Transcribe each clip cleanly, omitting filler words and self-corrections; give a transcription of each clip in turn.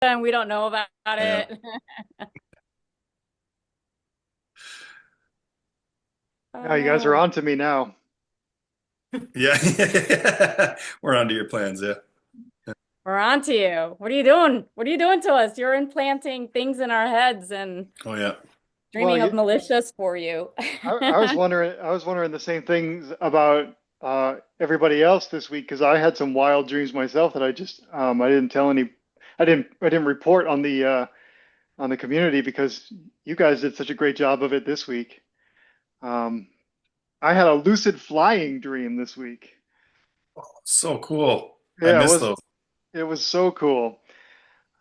and we don't know about Yeah. it. Oh Yeah, you guys are no. on to me now. Yeah. We're onto your plans, yeah. We're on to you. What are you doing? What are you doing to us? You're implanting things in our heads and Oh yeah. Well, dreaming of militias for you. I was wondering the same things about everybody else this week because I had some wild dreams myself that I didn't tell any, I didn't report on the community because you guys did such a great job of it this week. Um, I had a lucid flying dream this week. So cool. I Yeah, miss those. it was so cool.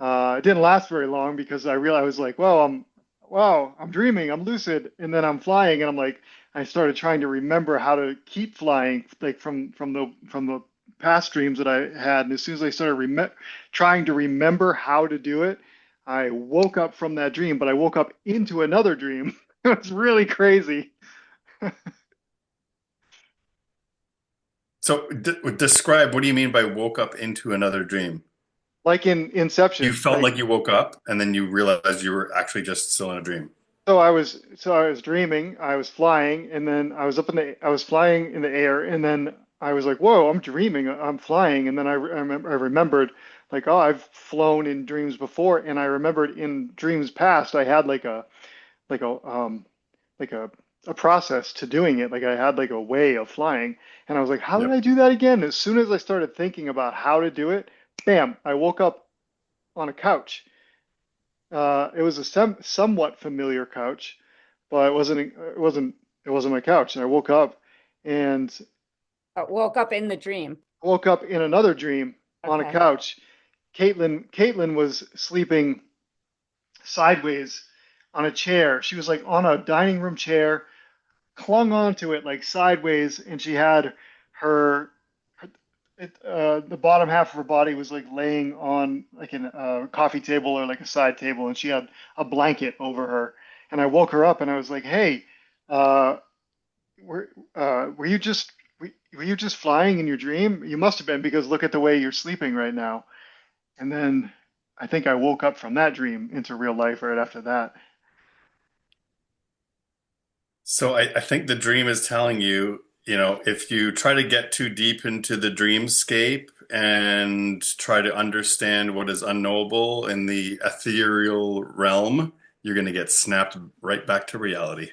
It didn't last very long because I realized I was like, well, wow, I'm dreaming, I'm lucid, and then I'm flying, and I'm like, I started trying to remember how to keep flying, like from the past dreams that I had, and as soon as I started trying to remember how to do it, I woke up from that dream, but I woke up into another dream. It was really crazy. So d describe, what do you mean by woke up into another dream? Like in You Inception, felt like you woke up and then you realized you were actually just still in a dream. so I was dreaming, I was flying, and then I was flying in the air, and then I was like, "Whoa, I'm dreaming, I'm flying," and then I remembered like, "Oh, I've flown in dreams before," and I remembered in dreams past I had like a like a process to doing it, like I had like a way of flying, and I was like, "How did Yep. I do that again?" As soon as I started thinking about how to do it, bam, I woke up on a couch. It was a somewhat familiar couch, but it wasn't my couch. And I woke up and Woke up in the dream. woke up in another dream on a Okay. couch. Caitlin was sleeping sideways on a chair. She was like on a dining room chair, clung onto it like sideways, and she had her, the bottom half of her body was like laying on like a coffee table or like a side table, and she had a blanket over her. And I woke her up, and I was like, "Hey, uh, were you just were you just flying in your dream? You must have been because look at the way you're sleeping right now." And then I think I woke up from that dream into real life right after that. So I think the dream is telling you, if you try to get too deep into the dreamscape and try to understand what is unknowable in the ethereal realm, you're going to get snapped right back to reality.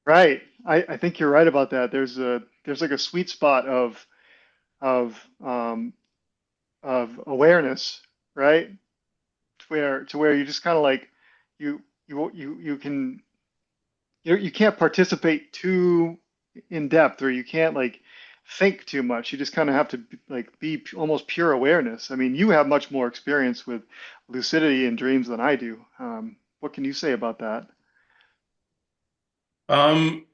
Right. I think you're right about that. There's like a sweet spot of of awareness, right? To where you just kind of like you can you can't participate too in depth or you can't like think too much. You just kind of have to like be almost pure awareness. I mean, you have much more experience with lucidity and dreams than I do. What can you say about that? Um,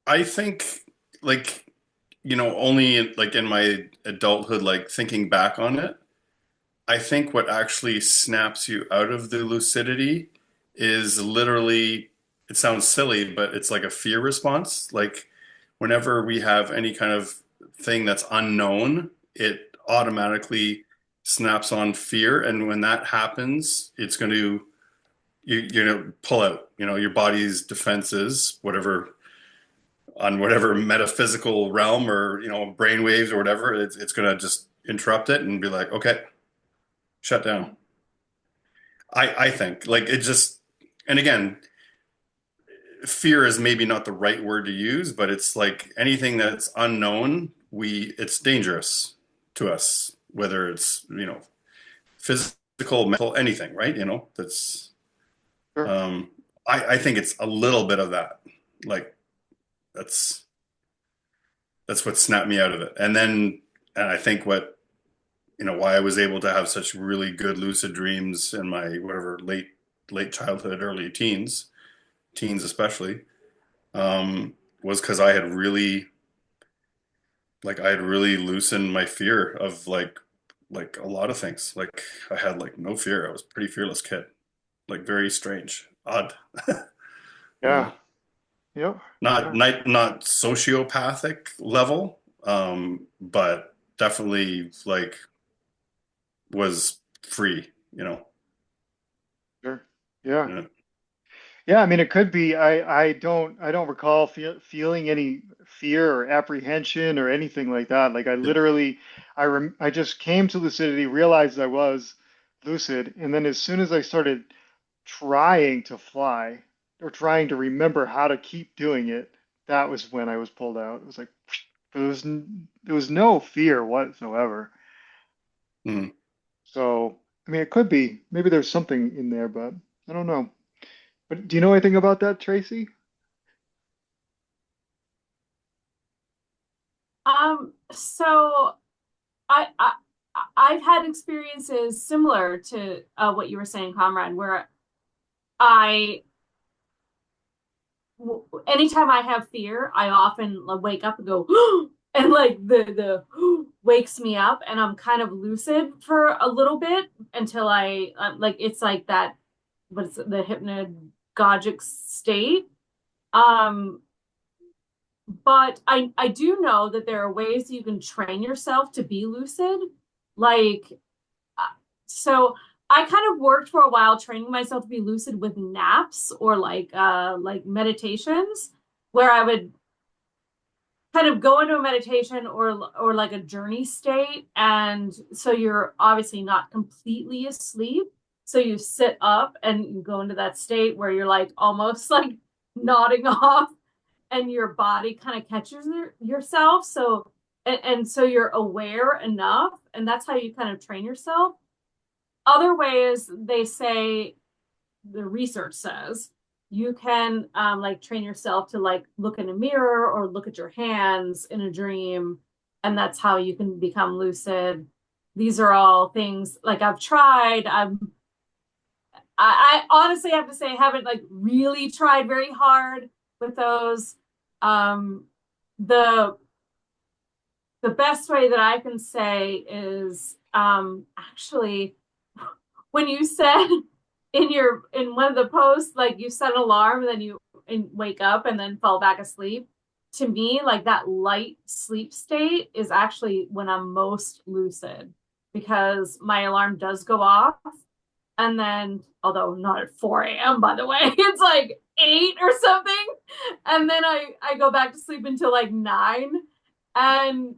I think like, only like in my adulthood, like thinking back on it, I think what actually snaps you out of the lucidity is literally, it sounds silly, but it's like a fear response. Like whenever we have any kind of thing that's unknown, it automatically snaps on fear. And when that happens, it's going to, pull out, your body's defenses, whatever, on whatever metaphysical realm or, brain waves or whatever, it's going to just interrupt it and be like, okay, shut down. I think like it just, and again, fear is maybe not the right word to use, but it's like anything that's unknown, it's dangerous to us, whether it's, physical, mental, anything, right? That's, Sure. um, I think it's a little bit of that. Like that's, that's what snapped me out of it. And I think why I was able to have such really good lucid dreams in my whatever late childhood, early teens especially, was because I had really loosened my fear of like a lot of things. Like I had like no fear. I was a pretty fearless kid. Like very strange, odd, you Yeah. know. Yep. Yeah. Not sociopathic level, but definitely like was free, you know. Sure. Yeah. Yeah. Yeah, I mean, it could be. I don't recall feeling any fear or apprehension or anything like that. Like I literally, I just came to lucidity, realized I was lucid, and then as soon as I started trying to fly or trying to remember how to keep doing it, that was when I was pulled out. It was like there was no fear whatsoever. Mm. So, I mean, it could be. Maybe there's something in there, but I don't know. But do you know anything about that, Tracy? So I I've had experiences similar to what you were saying, Comrade, where I anytime I have fear, I often like, wake up and go, and like the wakes me up, and I'm kind of lucid for a little bit until I like it's like that, what's the hypnagogic state. Um, but I do know that there are ways you can train yourself to be lucid, like so I kind of worked for a while training myself to be lucid with naps or like meditations where I would kind of go into a meditation or like a journey state, and so you're obviously not completely asleep, so you sit up and you go into that state where you're like almost like nodding off and your body kind of catches yourself, so and so you're aware enough, and that's how you kind of train yourself. Other ways, they say, the research says, you can like train yourself to like look in a mirror or look at your hands in a dream, and that's how you can become lucid. These are all things like I've tried. I honestly have to say I haven't like really tried very hard with those. Um, the the best way that I can say is actually when you said in one of the posts, like you set an alarm and then you wake up and then fall back asleep. To me, like that light sleep state is actually when I'm most lucid because my alarm does go off. And then, although not at 4 a.m., by the way, it's like 8 or something. And then I go back to sleep until like 9. And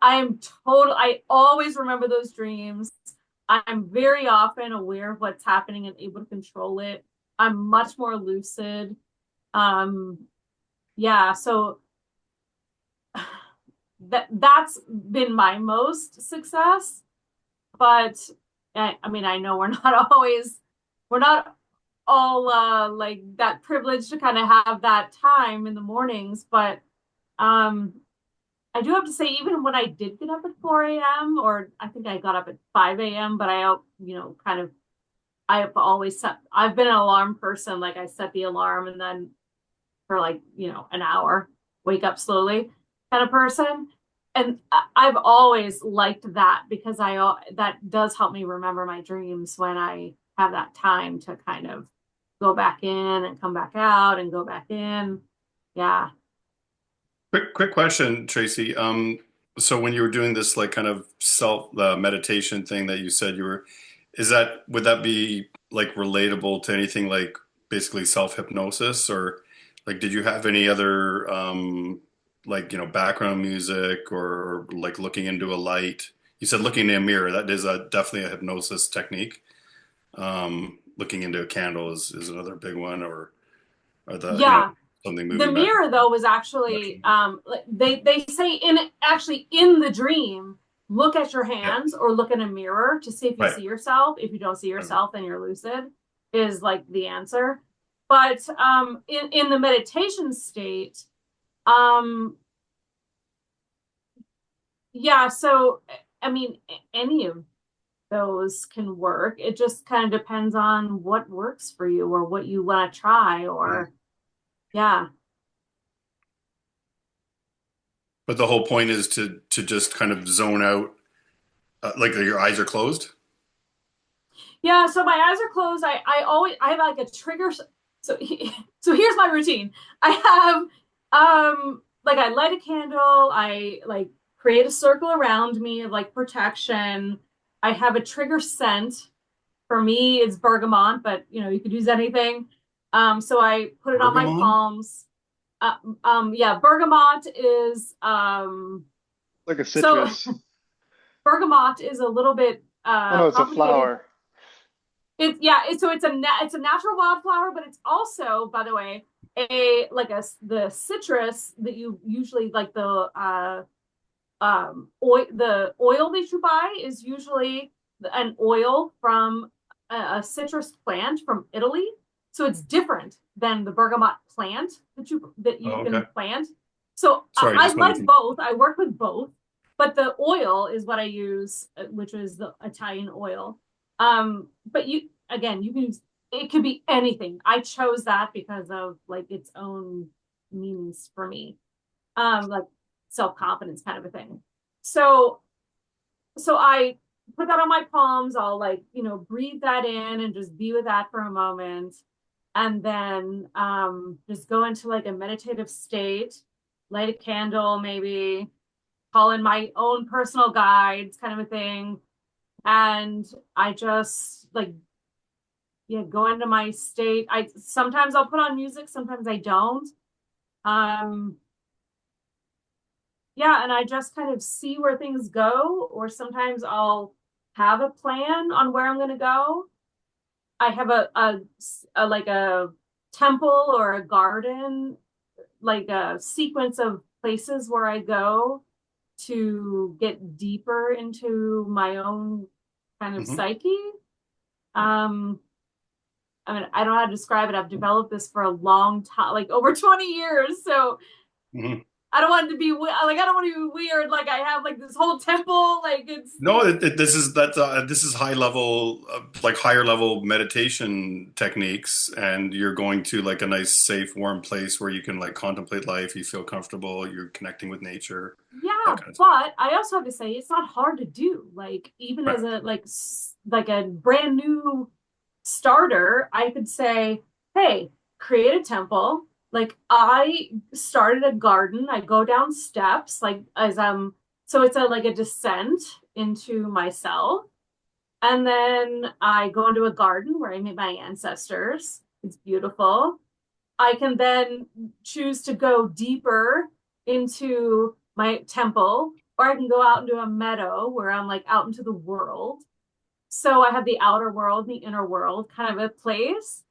I am total, I always remember those dreams. I'm very often aware of what's happening and able to control it. I'm much more lucid. Um, yeah, so that's been my most success. But I mean, I know we're not always, we're not all like that privileged to kind of have that time in the mornings. But um, I do have to say, even when I did get up at 4 a.m., or I think I got up at 5 a.m., but I, kind of, I've always set, I've been an alarm person. Like I set the alarm and then for like, an hour, wake up slowly kind of person. And I've always liked that because that does help me remember my dreams when I have that time to kind of go back in and come back out and go back in. Yeah. Quick question, Tracy. So when you were doing this like kind of self meditation thing that you said you were, would that be like relatable to anything like basically self hypnosis, or like did you have any other like background music, or like looking into a light? You said looking in a mirror. That is definitely a hypnosis technique. Looking into a candle is another big one, or Yeah. something The moving back. mirror though was actually they say in the dream, look at your Yeah, hands or look in a mirror to see if you right. see yourself. If you don't see yourself, then you're lucid, is like the answer. But in the meditation state, um yeah, so I mean any of those can work. It just kind of depends on what works for you or what you want to try, Mhm. or yeah. But the whole point is to just kind of zone out, like your eyes are closed. Yeah, so my eyes are closed. I have like a trigger. So so here's my routine. I have like I light a candle. I like create a circle around me of like protection. I have a trigger scent. For me, it's bergamot, but you could use anything. So I put it on my Bergamot? palms. Yeah, bergamot is Like a so citrus. bergamot is a little bit Oh no, it's a complicated. flower. So it's a natural wildflower, but it's also, by the way, a like a the citrus that you usually like the oil that you buy is usually an oil from a citrus plant from Italy. So it's different than the bergamot plant that you Oh, can okay. plant. So Sorry, I just wanted like to. both. I work with both, but the oil is what I use, which is the Italian oil. But you can use it could be anything. I chose that because of like its own meanings for me. Like self-confidence kind of a thing. So so I put that on my palms. I'll like, breathe that in and just be with that for a moment. And then just go into like a meditative state, light a candle, maybe call in my own personal guides, kind of a thing. And I just like, yeah, go into my state. I sometimes I'll put on music, sometimes I don't. Um, yeah, and I just kind of see where things go, or sometimes I'll have a plan on where I'm going to go. I have a like a temple or a garden, like a sequence of places where I go to get deeper into my own kind of Mhm, psyche. Um, I mean, I don't know how to describe it. I've developed this for a long time, like over 20 years. So mhm. I don't want it to be like I don't want to be weird. Like I have like this whole temple. Like it's No, this is high level, like higher level meditation techniques, and you're going to like a nice, safe, warm place where you can like contemplate life. You feel comfortable. You're connecting with nature, yeah, that kind of stuff. but I also have to say it's not hard to do. Like even as Right. a like a brand new starter, I could say, "Hey, create a temple." Like I started a garden. I go down steps like as so it's a like a descent into myself. And then I go into a garden where I meet my ancestors. It's beautiful. I can then choose to go deeper into my temple, or I can go out into a meadow where I'm like out into the world. So I have the outer world, the inner world kind of a place.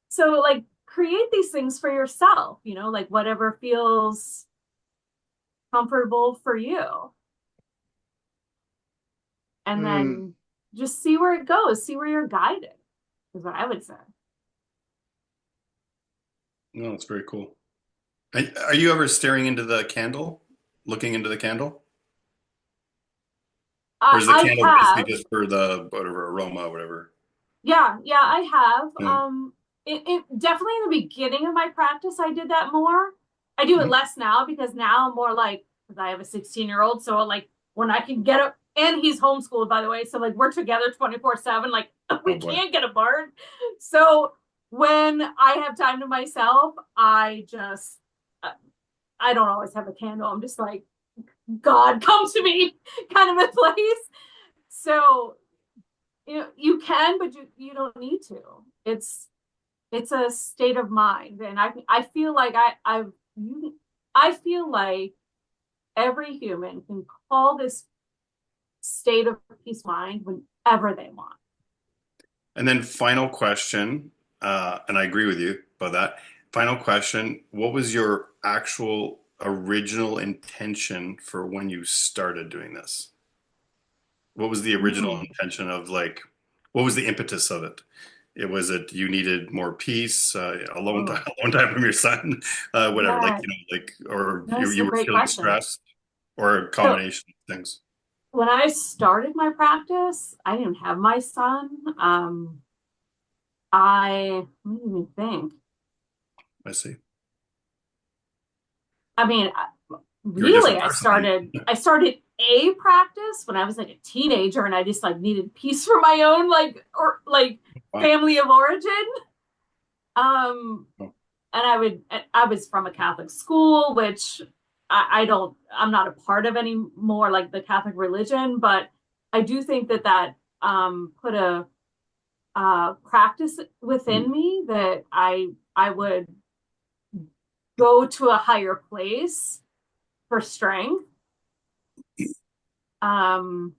So like create these things for yourself, like whatever feels comfortable for you. And Hmm. then just see where it goes, see where you're guided, is what I would say. No, that's very cool. Are you ever staring into the candle, looking into the candle, or is the I candle basically have. just for the whatever aroma, whatever? Yeah, I have. Yeah. It definitely in the beginning of my practice, I did that more. I do it Mhm. less now because now I'm more like, because I have a 16-year-old, so like when I can get up, and he's homeschooled, by the way, so like we're together 24/7, like Oh we boy. can't get apart. So when I have time to myself, uh, I don't always have a candle. I'm just like, God, come to me, kind of a place. So you can, but you don't need to. It's a state of mind, and I feel like I feel like every human can call this state of peace of mind whenever they want. And then final question, and I agree with you about that. Final question, what was your actual original intention for when you started doing this? What was the original Mm, intention of like, what was the impetus of it? It was it you needed more peace, alone time, oh, alone time from your son, whatever, like yeah, like, or that's you a were great feeling question. stressed, or a So combination of things. when I started my practice, I didn't have my son. Let me even think. I see. I mean, You're a really different i person started then. i started a practice when I was like a teenager, and I just like needed peace for my own like or like Wow. family of origin. um Oh. and I was from a Catholic school, which I'm not a part of anymore, like the Catholic religion, but I do think that put practice within me that I would go to a higher place for strength. Um,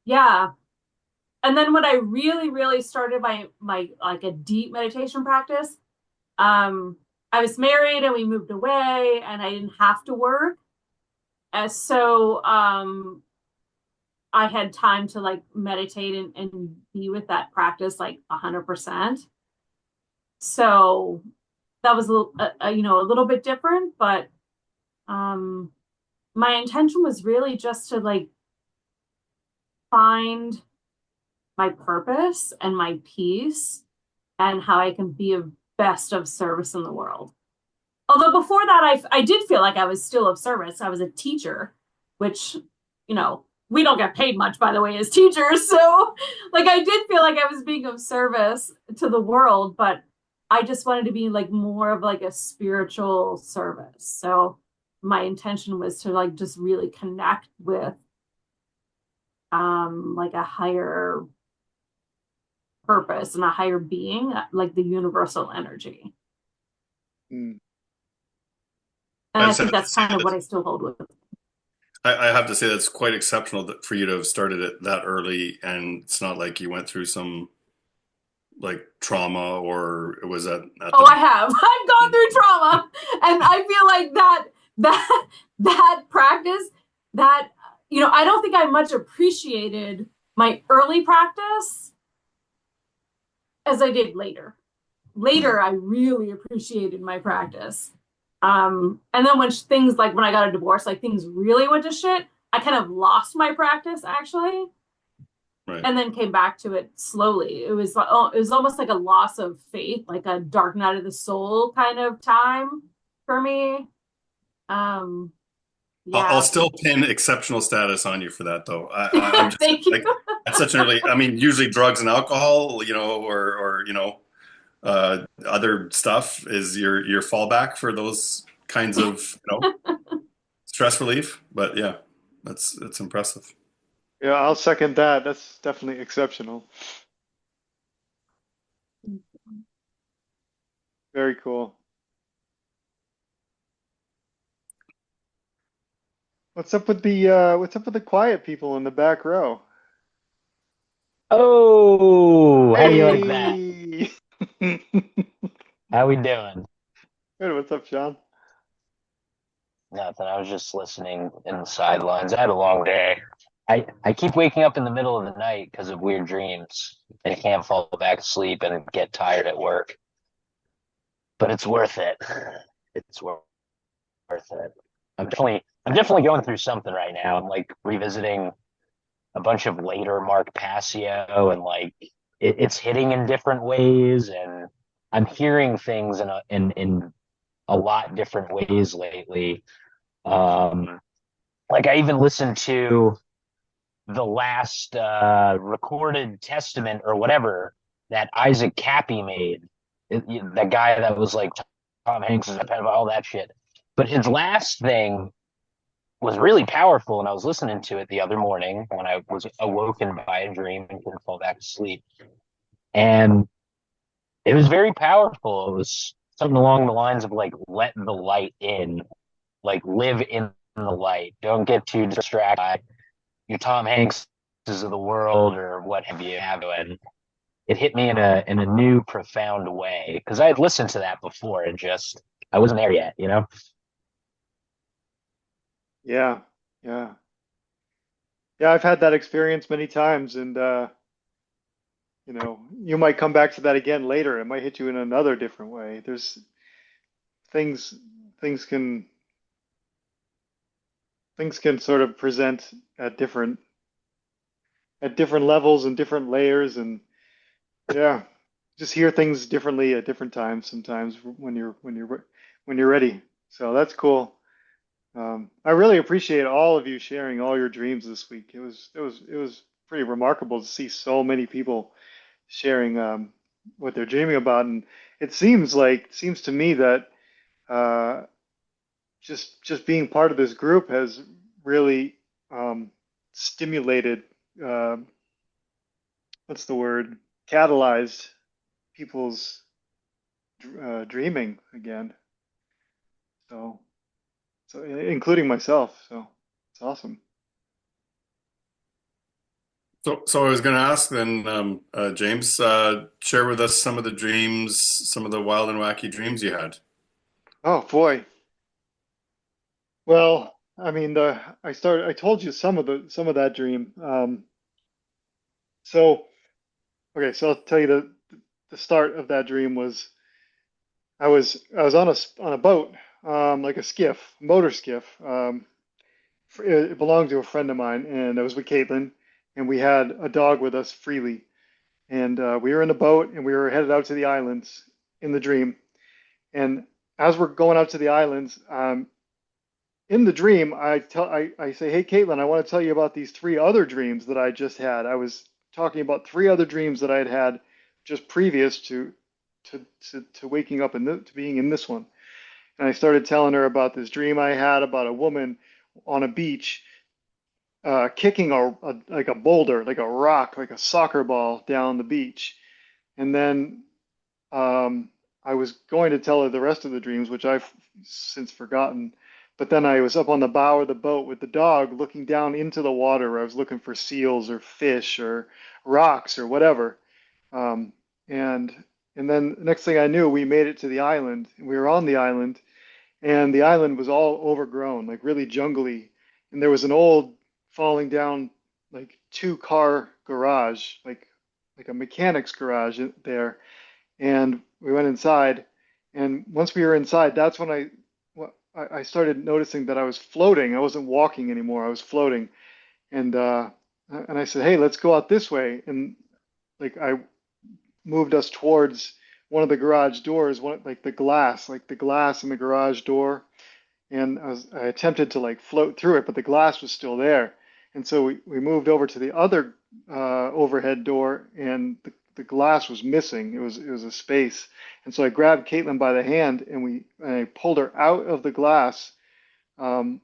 yeah. And then when I really, really started my like a deep meditation practice, um, I was married and we moved away and I didn't have to work. And so I had time to like meditate and be with that practice like 100%. So that was a little bit different, but um, my intention was really just to like find my purpose and my peace and how I can be of best of service in the world. Although before that, I did feel like I was still of service. I was a teacher, which, we don't get paid much, by the way, as teachers. So, like, I did feel like I was being of service to the world, but I just wanted to be like more of like a spiritual service. So, my intention was to like just really connect with like a higher purpose and a higher being, like the universal energy. Mm. And I I just think have to that's say kind of what that I still hold with. I have to say that's quite exceptional for you to have started it that early, and it's not like you went through some like trauma or it was at Oh, the I have. I've gone through trauma, and I feel like that practice that I don't think I much appreciated my early practice as I did later. Later, I really appreciated my practice. And then when things like when I got a divorce, like things really went to shit, I kind of lost my practice actually, right. and then came back to it slowly. It was almost like a loss of faith, like a dark night of the soul kind of time for me. Um, I'll yeah. still pin exceptional status on you for that, though. I'm just Thank you. like at such an early. I mean, usually drugs and alcohol, or other stuff is your fallback for those kinds of stress relief. But yeah, that's impressive. Yeah, I'll second that. That's definitely exceptional. Very cool. What's up with the quiet people in the back row? Oh, how do you like that? Hey. How we doing? Good, what's up, Sean? Nothing. I was just listening in the sidelines. I had a long day. I keep waking up in the middle of the night because of weird dreams and can't fall back asleep and get tired at work. But it's worth it. It's worth it. I'm definitely going through something right now. I'm like revisiting a bunch of later Mark Passio and like it's hitting in different ways and I'm hearing things in a lot different ways lately. Um, like I even listened to the last recorded testament or whatever that Isaac Cappy made. That guy that was like Tom Hanks is a pedophile, all that shit. But his last thing was really powerful, and I was listening to it the other morning when I was awoken by a dream and couldn't fall back to sleep. And it was very powerful. It was something along the lines of like, let the light in, like live in the light. Don't get too distracted by your Tom Hanks of the world or what have you. And it hit me in a new, profound way because I had listened to that before and just I wasn't there yet, you know. Yeah, yeah. Yeah, I've had that experience many times and you might come back to that again later. It might hit you in another different way. There's things things can things can sort of present at different levels and different layers and yeah, just hear things differently at different times sometimes when you're ready. So that's cool. I really appreciate all of you sharing all your dreams this week. It was pretty remarkable to see so many people sharing what they're dreaming about, and it seems to me that uh, just being part of this group has really stimulated uh, what's the word? catalyzed people's dreaming again. So, so including myself. So it's awesome. So I was going to ask then, James, share with us some of the dreams, some of the wild and wacky dreams you had. Oh boy. Well, I mean, I told you some of that dream. So okay, so I'll tell you the start of that dream was I was on a boat, like a skiff, motor skiff. It belonged to a friend of mine, and I was with Caitlin, and we had a dog with us freely, and we were in a boat, and we were headed out to the islands in the dream. And as we're going out to the islands, in the dream, I say, "Hey, Caitlin, I want to tell you about these three other dreams that I just had." I was talking about three other dreams that I had had just previous to waking up and to being in this one. And I started telling her about this dream I had about a woman on a beach kicking like a boulder, like a rock, like a soccer ball down the beach. And then I was going to tell her the rest of the dreams, which I've since forgotten. But then I was up on the bow of the boat with the dog looking down into the water where I was looking for seals or fish or rocks or whatever. Um, and and then the next thing I knew, we made it to the island. We were on the island, and the island was all overgrown, like really jungly. And there was an old falling down like two-car garage, like a mechanic's garage there. And we went inside, and once we were inside, that's when I started noticing that I was floating. I wasn't walking anymore. I was floating, and I said, "Hey, let's go out this way." And like I moved us towards one of the garage doors, like the glass in the garage door, and I attempted to like float through it, but the glass was still there. And so we moved over to the other overhead door, and the glass was missing. It was a space. And so I grabbed Caitlin by the hand, and I pulled her out of the glass.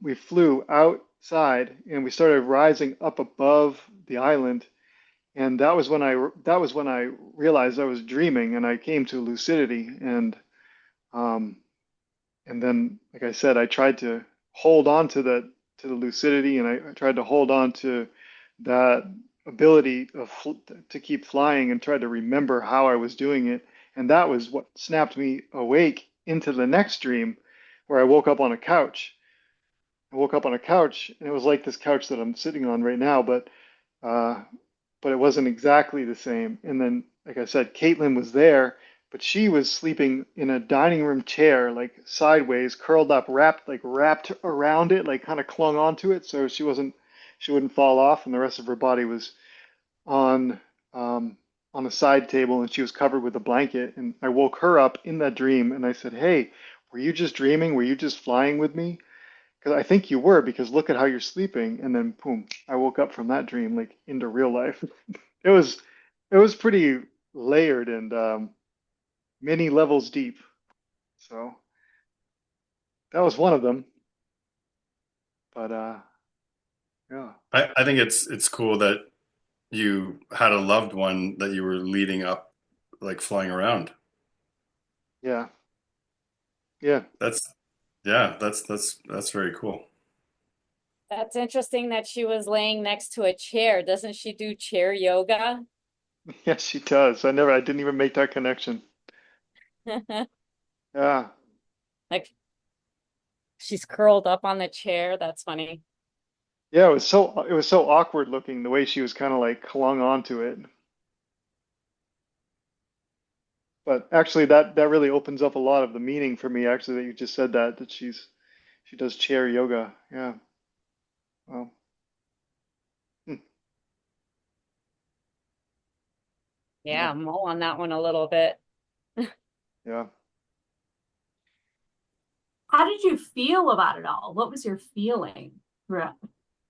We flew outside, and we started rising up above the island. And that was when I realized I was dreaming, and I came to lucidity. Um, and then, like I said, I tried to hold on to the lucidity, and I tried to hold on to that ability to keep flying, and tried to remember how I was doing it. And that was what snapped me awake into the next dream, where I woke up on a couch. I woke up on a couch, and it was like this couch that I'm sitting on right now, uh, but it wasn't exactly the same. And then, like I said, Caitlin was there, but she was sleeping in a dining room chair, like sideways, curled up, wrapped around it, like kind of clung onto it, so she wouldn't fall off, and the rest of her body was on on a side table, and she was covered with a blanket. And I woke her up in that dream, and I said, "Hey, were you just dreaming? Were you just flying with me? Because I think you were, because look at how you're sleeping." And then boom, I woke up from that dream like into real life. It was it was pretty layered and many levels deep. So that was one of them. But yeah, I think it's cool that you had a loved one that you were leading up, like flying around. yeah, yeah. That's yeah, that's very cool. That's interesting that she was laying next to a chair. Doesn't she do chair yoga? Yes, she does. I didn't even make that connection. Yeah, Like she's curled up on the chair. That's funny. yeah. It was so awkward looking the way she was kind of like clung onto it. But actually, that really opens up a lot of the meaning for me. Actually, that you just said that she does chair yoga. Yeah. Well, hmm, yeah, Yeah, mull on that one a little bit. yeah. How did you feel about it all? What was your feeling throughout,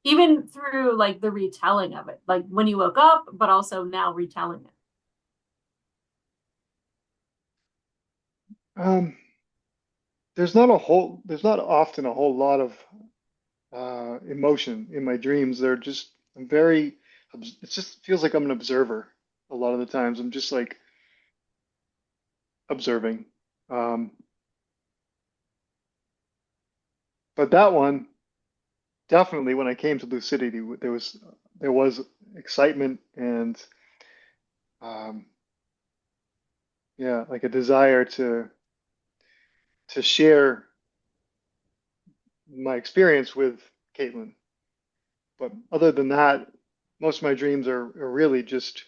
even through like the retelling of it, like when you woke up, but also now retelling it? Um, there's not often a whole lot of emotion in my dreams. I'm very, it just feels like I'm an observer a a lot of the times. I'm just like observing. Um, but that one, definitely when I came to lucidity, there was excitement and um, yeah, like a desire to share my experience with Caitlin. But other than that, most of my dreams are really just,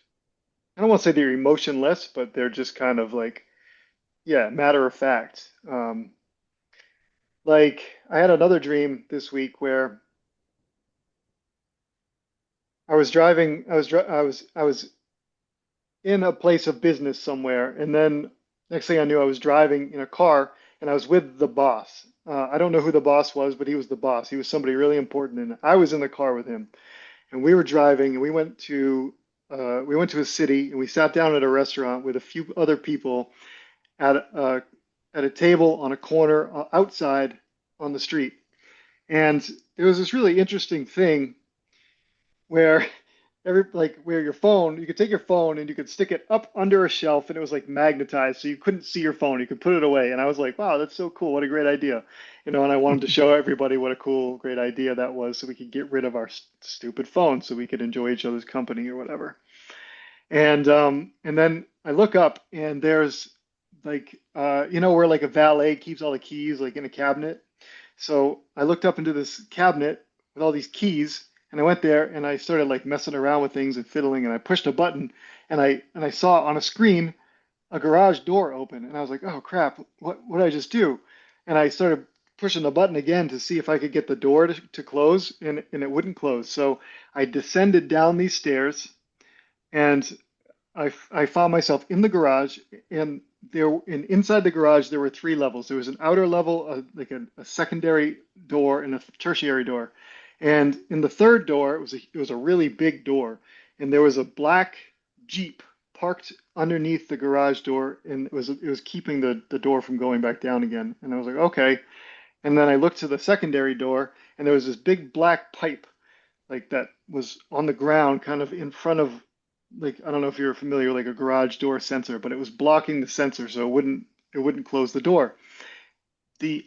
I don't want to say they're emotionless, but they're just kind of like, yeah, matter of fact. Like I had another dream this week where I was in a place of business somewhere, and then next thing I knew, I was driving in a car, and I was with the boss. I don't know who the boss was, but he was the boss. He was somebody really important, and I was in the car with him. And we were driving, and we went to a city, and we sat down at a restaurant with a few other people at a table on a corner outside on the street. And there was this really interesting thing where where your phone, you could take your phone and you could stick it up under a shelf and it was like magnetized so you couldn't see your phone. You could put it away. And I was like, wow, that's so cool. What a great idea. And I wanted to show everybody what a cool, great idea that was so we could get rid of our stupid phones so we could enjoy each other's company or whatever. And then I look up and there's like where like a valet keeps all the keys like in a cabinet. So I looked up into this cabinet with all these keys, and I went there and I started like messing around with things and fiddling, and I pushed a button, and I saw on a screen a garage door open, and I was like, oh crap, what did I just do? And I started pushing the button again to see if I could get the door to close, and it wouldn't close. So I descended down these stairs, and I found myself in the garage, and inside the garage there were three levels. There was an outer level, like a secondary door, and a tertiary door. And in the third door, it was a really big door, and there was a black Jeep parked underneath the garage door, and it was keeping the door from going back down again. And I was like, okay. And then I looked to the secondary door, and there was this big black pipe like that was on the ground, kind of in front of, like, I don't know if you're familiar with like a garage door sensor, but it was blocking the sensor so it wouldn't close the door. The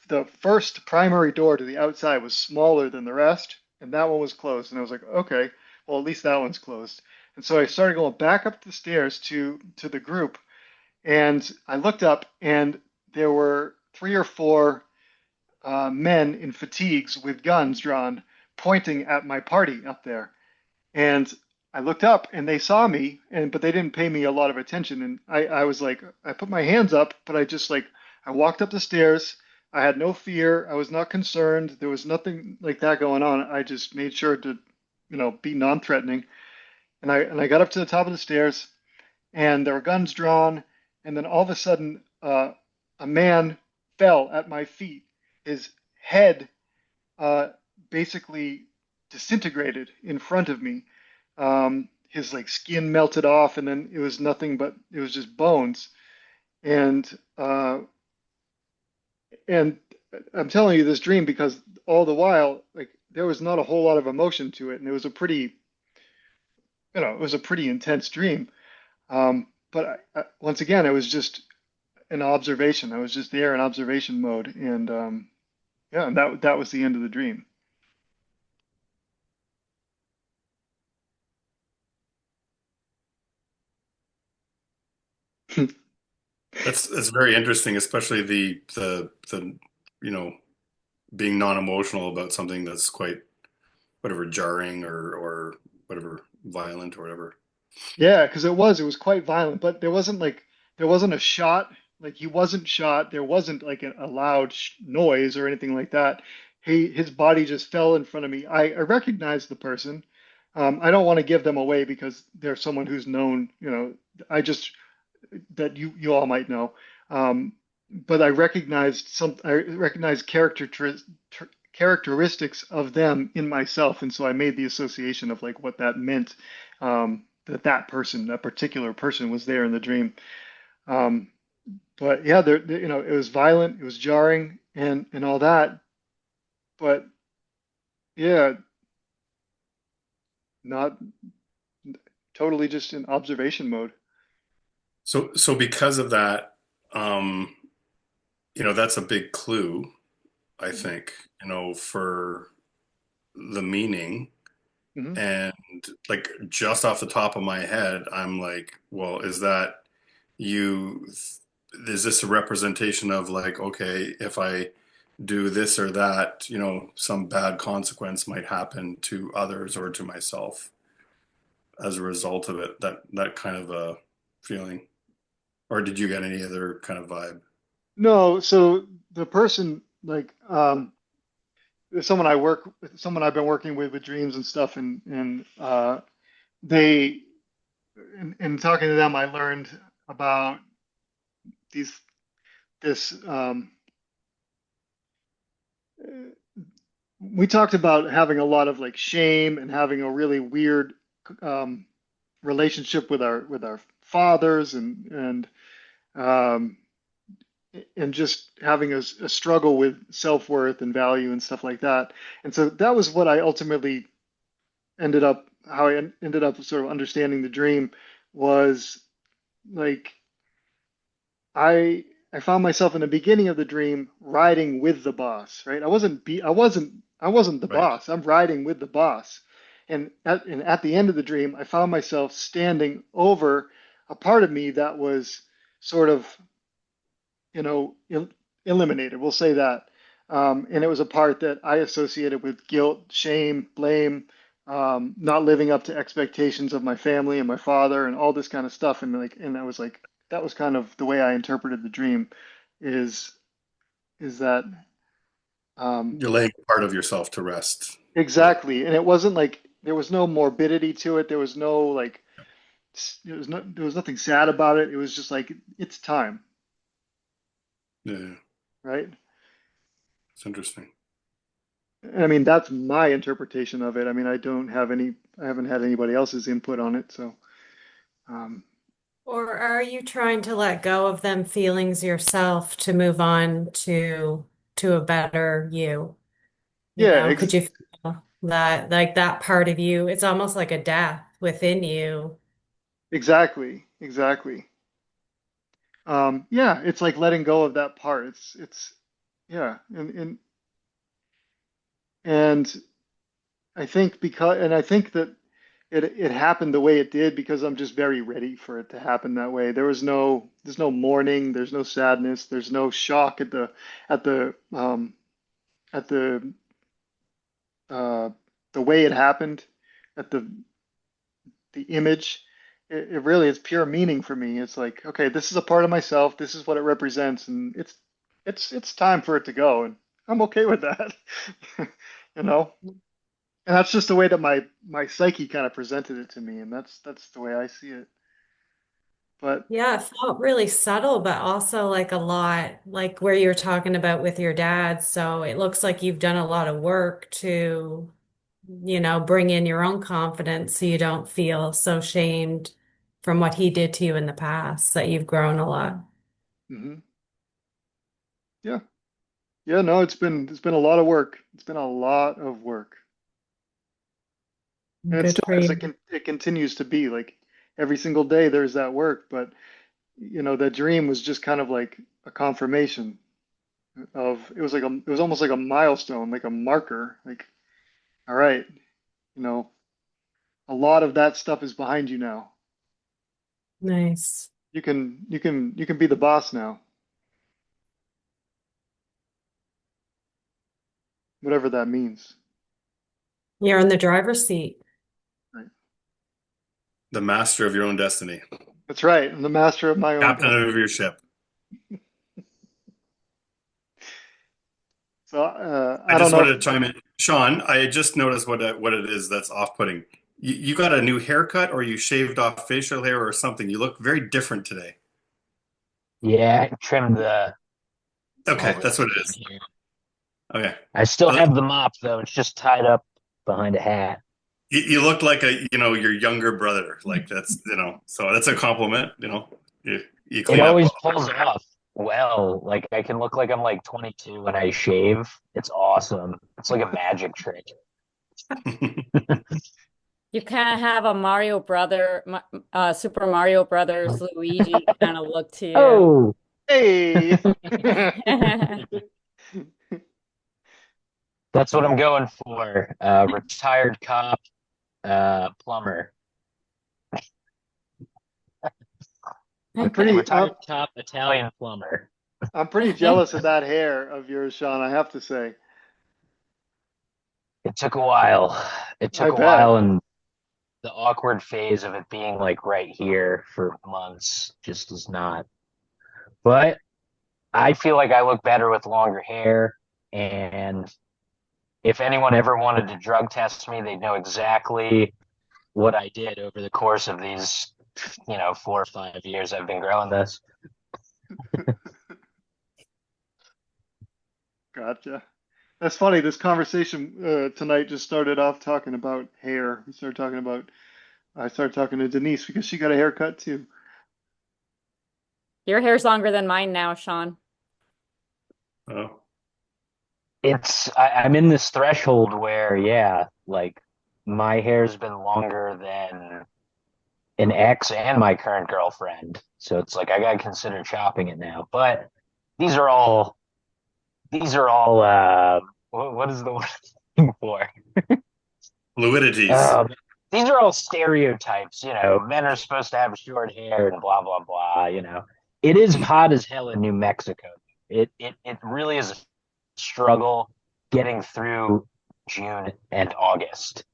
the first primary door to the outside was smaller than the rest, and that one was closed. And I was like, okay, well at least that one's closed. And so I started going back up the stairs to the group, and I looked up, and there were three or four men in fatigues with guns drawn, pointing at my party up there. And I looked up and they saw me, but they didn't pay me a lot of attention. And I was like, I put my hands up, but I walked up the stairs. I had no fear. I was not concerned. There was nothing like that going on. I just made sure to, be non-threatening. And I got up to the top of the stairs, and there were guns drawn. And then all of a sudden, a man fell at my feet. His head basically disintegrated in front of me. His like skin melted off, and then it was nothing but it was just bones. And and I'm telling you this dream because all the while, like there was not a whole lot of emotion to it, and it was a pretty intense dream. But once again, it was just an observation. I was just there in observation mode, and yeah, and that was the end of the dream. That's very interesting, especially the you know being non-emotional about something that's quite whatever jarring or whatever violent or whatever. Yeah, because it was quite violent, but there wasn't a shot, like he wasn't shot, there wasn't like a loud noise or anything like that. His body just fell in front of me. I recognized the person. I don't want to give them away because they're someone who's known, I just that you all might know. Um, but I recognized characteristics of them in myself, and so I made the association of like what that meant, that particular person was there in the dream. Um, but yeah, it was violent, it was jarring, and all that. But yeah, not totally just in observation mode. So because of that, um, that's a big clue, I think, for the meaning. Hmm. And like just off the top of my head, I'm like, well, you, is this a representation of like, okay, if I do this or that, some bad consequence might happen to others or to myself as a result of it, that kind of a feeling. Or did you get any other kind of vibe? No, so the person like someone I work with, someone I've been working with dreams and stuff, and they in talking to them, I learned about these this we talked about having a lot of like shame and having a really weird um, relationship with our fathers um, and just having a struggle with self-worth and value and stuff like that. And so that was what I ultimately ended up how I ended up sort of understanding the dream was like I found myself in the beginning of the dream riding with the boss, right? I wasn't the Right. boss. I'm riding with the boss. And at the end of the dream, I found myself standing over a part of me that was sort of, you know, eliminated. We'll say that. And it was a part that I associated with guilt, shame, blame, not living up to expectations of my family and my father and all this kind of stuff. And I was like, that was kind of the way I interpreted the dream is, is that, um, You're laying part of yourself to rest. Right. exactly. And it wasn't like, there was no morbidity to it. There was no like, there was nothing sad about it. It was just like, it's time, Yeah. right? It's interesting. I mean, that's my interpretation of it. I mean, I haven't had anybody else's input on it. So, um, Or are you trying to let go of them feelings yourself to move on to a better you? You yeah, know, could you feel that like that part of you, it's almost like a death within you. exactly, exactly. Yeah, it's like letting go of that part. Yeah, and I think that it happened the way it did because I'm just very ready for it to happen that way. There's no mourning, there's no sadness, there's no shock at at uh, the way it happened, at the image. It really is pure meaning for me. It's like, okay, this is a part of myself. This is what it represents, and it's time for it to go, and I'm okay with that. You know, and that's just the way that my psyche kind of presented it to me, and that's the way I see it. But Yeah, it felt really subtle, but also like a lot, like where you're talking about with your dad. So it looks like you've done a lot of work to, bring in your own confidence so you don't feel so shamed from what he did to you in the past, that you've grown a lot. mhm, yeah, yeah, no, it's been a lot of work. It's been a lot of work, and it Good still for is. you. It continues to be like every single day. There's that work, but that dream was just kind of like a confirmation of it was almost like a milestone, like a marker. Like, all right, you know, a lot of that stuff is behind you now. Nice. You can be the boss now, whatever that means. You're in the driver's seat. Right. The master of your own destiny, That's right. I'm the master of my own captain destiny. of your ship. So I I don't just know wanted if to chime in, Sean. I just noticed what it is that's off-putting. You got a new haircut, or you shaved off facial hair, or something. You look very different today. Yeah, I trimmed all Okay, that's this what it down is. here. Okay, I still Well, have the mop though. It's just tied up behind a hat. you look like your younger brother. Like so that's a compliment. You It clean up always well. pulls off well. Like I can look like I'm like 22 when I shave. It's awesome. It's like a magic trick. You kind of have a Super Mario Brothers Luigi kind of look to you. Oh, Hey. that's what I'm going for. Retired cop, plumber. I'm pretty Retired cop, Italian plumber. I'm pretty jealous of that hair of yours, Sean, I have to say. It took a while. It I took a bet. while, and the awkward phase of it being like right here for months just is not. But I feel like I look better with longer hair. And if anyone ever wanted to drug test me, they'd know exactly what I did over the course of these, 4 or 5 years I've been growing this. Gotcha. That's funny. This conversation tonight just started off talking about hair. I started talking to Denise because she got a haircut too. Your hair's longer than mine now, Sean. Oh, I'm in this threshold where, yeah, like my hair's been longer than an ex and my current girlfriend. So it's like I gotta consider chopping it now. But these are all what is the word I'm looking for? fluidities. Um, these are all stereotypes, men are supposed to have short hair and blah blah blah. It is hot as hell in New Mexico. It really is a struggle getting through June and August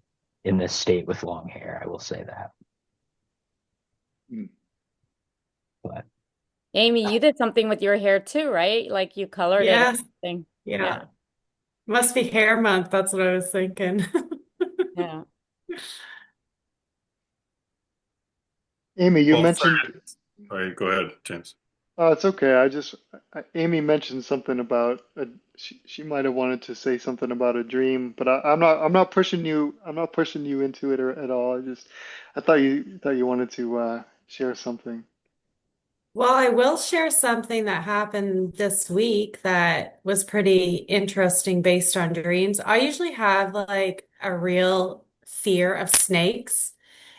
in this state with long hair. I will say that. Hmm. But Amy, you did something with your hair too, right? Like you colored it or Yes. something. Yeah. Yeah. Must be hair month. That's what I was thinking. Yeah. Amy, you Well, mentioned, sorry, go ahead, James. oh, it's okay. Amy mentioned something about she might have wanted to say something about a dream, but I'm not pushing you. I'm not pushing you into it at all. I thought you wanted to share something. Well, I will share something that happened this week that was pretty interesting based on dreams. I usually have like a real fear of snakes.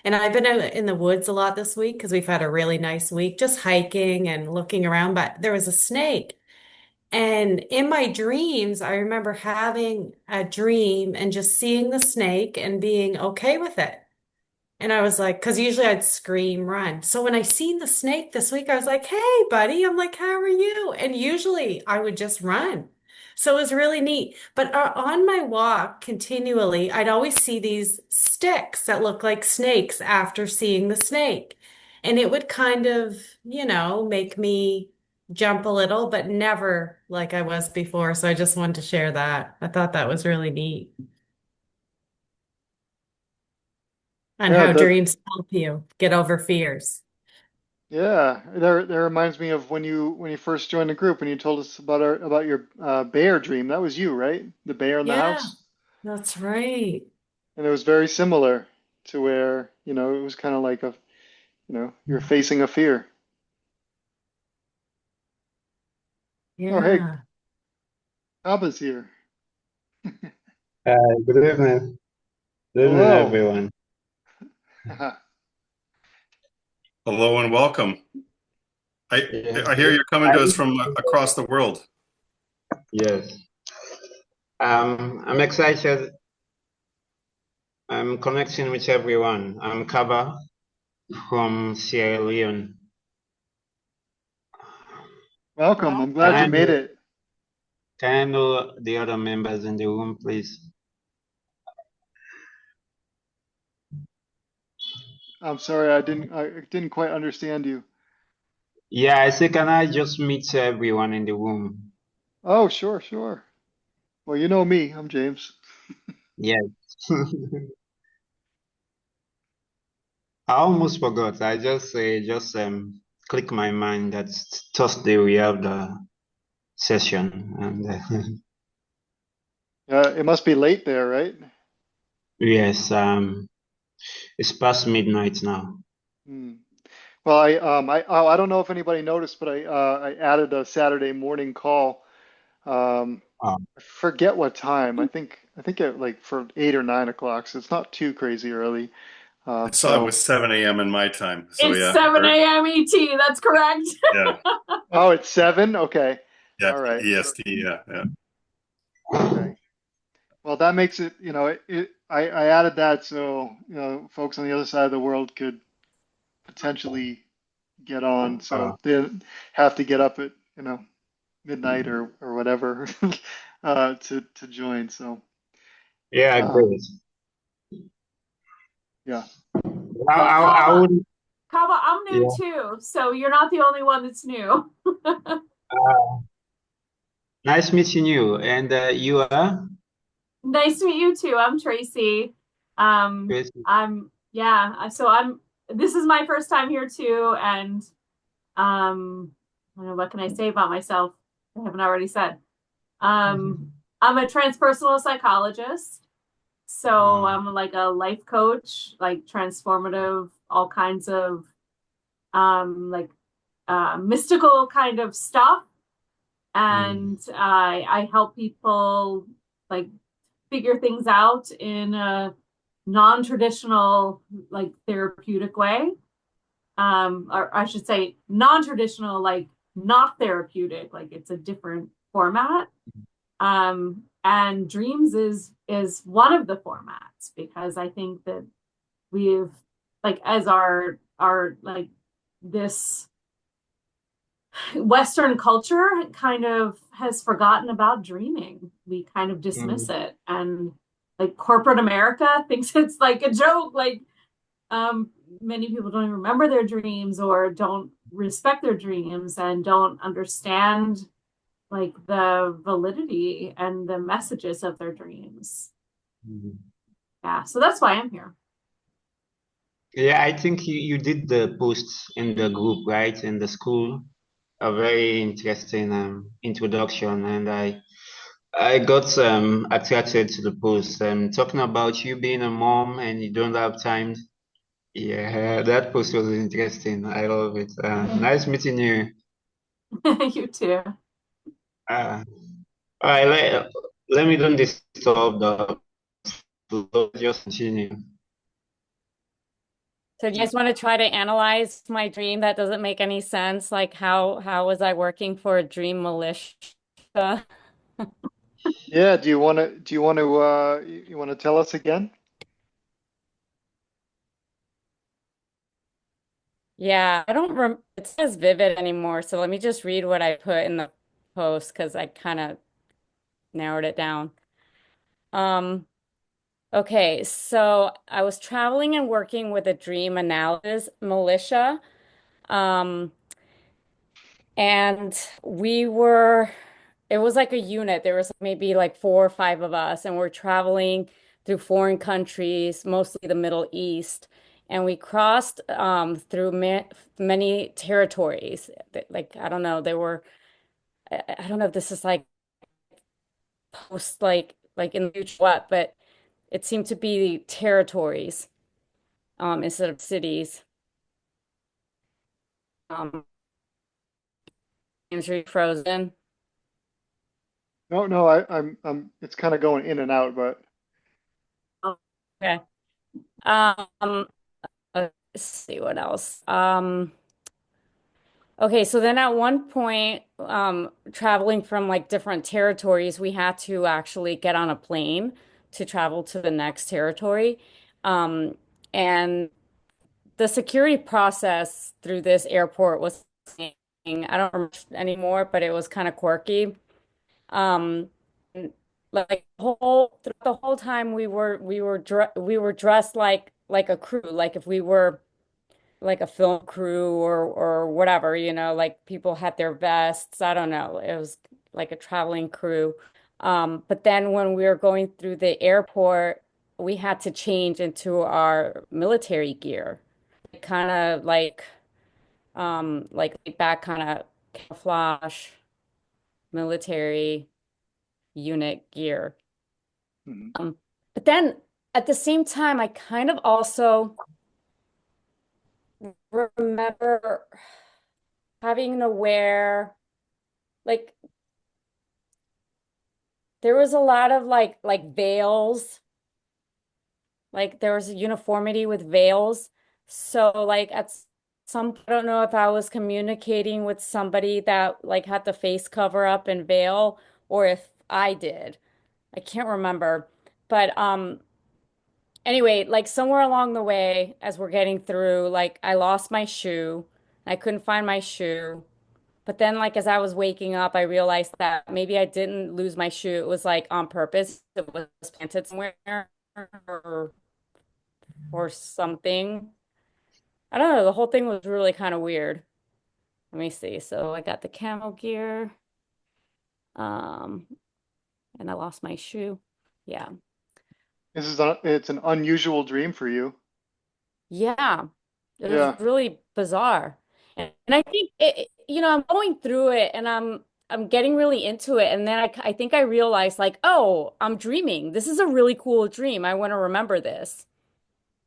And I've been out in the woods a lot this week because we've had a really nice week just hiking and looking around. But there was a snake. And in my dreams, I remember having a dream and just seeing the snake and being okay with it. And I was like, because usually I'd scream, run. So when I seen the snake this week, I was like, hey, buddy. I'm like, how are you? And usually I would just run. So it was really neat. But on my walk continually, I'd always see these sticks that look like snakes after seeing the snake. And it would kind of, make me jump a little, but never like I was before. So I just wanted to share that. I thought that was really neat and Yeah, how that dreams help you get over fears. Yeah, that reminds me of when you first joined the group and you told us about your bear dream. That was you, right? The bear in the Yeah, house, that's right. and it was very similar to where it was kind of like you're facing a fear. Oh, hey, Yeah. Kaba's here. Good evening. Good evening, Hello. everyone. Hello and welcome. I Yes, I hear you're coming I, to us from across the world. yes. I'm excited. I'm connecting with everyone. I'm Kaba from Sierra Leone. Welcome. I'm Can glad I you made know, it. can I know the other members in the room, please? I'm sorry, I didn't quite understand you. Yeah, I say, can I just meet everyone in the room? Oh, sure, sure. Well, you know me. I'm James. Yes. I almost forgot. I just click my mind that Thursday we have the session, and It must be late there, right? yes, it's past midnight now. Hmm. Well, I don't know if anybody noticed, but I added a Saturday morning call. I forget what time. I think at like for 8 or 9 o'clock, so it's not too crazy early. It was 7 a.m. in my time. So It's yeah, 7 a.m. ET. That's correct. yeah, oh, it's 7? Okay. yeah, All right. EST, yeah, yeah. Okay. Well, that makes it, I added that so, folks on the other side of the world could potentially get on. So they didn't have to get up at, midnight or whatever to join. So, Yeah, um, great. yeah. I, Well, I, I Kava, would, Kava, I'm new yeah. too, so you're not the only one that's new. Uh, nice meeting you. And you are? Nice to meet you too. I'm Tracy. Great. Yeah, so this is my first time here too, and I don't know, what can I say about myself? I haven't already said. I'm a transpersonal psychologist, so Wow. I'm like a life coach, like transformative, all kinds of like mystical kind of stuff, Mm, and I help people like figure things out in a non-traditional, like therapeutic way. Or I should say non-traditional, like not therapeutic, like it's a different format. And dreams is one of the formats because I think that we've like as our like this Western culture kind of has forgotten about dreaming. We kind of dismiss mm, it. And like corporate America thinks it's like a joke. Like um, many people don't even remember their dreams or don't respect their dreams and don't understand like the validity and the messages of their dreams. mm. Yeah, so that's why I'm here. Yeah, I think you did the posts in the group, right? In the school. A very interesting introduction, and I got attracted to the post. Talking about you being a mom and you don't have time. Yeah, that post was interesting. I love it. Nice meeting you. You too. Uh, all right, let me don't disturb the flow, just continue. So do you guys want to try to analyze my dream that doesn't make any sense? Like how was I working for a dream militia? Yeah. Do you want to tell us again? Yeah, I don't rem it says vivid anymore, so let me just read what I put in the post because I kind of narrowed it down. Um, okay, so I was traveling and working with a dream analysis militia. Um, and it was like a unit. There was maybe like 4 or 5 of us, and we're traveling through foreign countries, mostly the Middle East. And we crossed through ma many territories. Like, I don't know, I don't know if this is like post, like in the future, what, but it seemed to be territories instead of cities. Um, James, are you frozen? No, no. It's kind of going in and out, but Okay. Um, let's see what else. Okay, so then at one point, traveling from like different territories, we had to actually get on a plane to travel to the next territory. Um, and the security process through this airport was, I don't remember anymore, but it was kind of quirky. Um, like throughout the whole time we were dressed like a crew, like if we were like a film crew or whatever, like people had their vests. I don't know. It was like a traveling crew. But then when we were going through the airport, we had to change into our military gear, kind of like back kind of camouflage military unit gear. mhm. Um, but then at the same time, I kind of also remember having to wear like there was a lot of like veils. Like there was a uniformity with veils. So like I don't know if I was communicating with somebody that like had the face cover up and veil or if I did. I can't remember. But anyway, like somewhere along the way as we're getting through, like I lost my shoe. I couldn't find my shoe. But then like as I was waking up, I realized that maybe I didn't lose my shoe. It was like on purpose. It was planted somewhere or or something. I don't know. The whole thing was really kind of weird. Let me see. So I got the camo gear, um, and I lost my shoe. Yeah. It's an unusual dream for you. Yeah. It was Yeah. really bizarre. And I think I'm going through it and I'm getting really into it. And then I think I realized like, oh, I'm dreaming. This is a really cool dream. I want to remember this.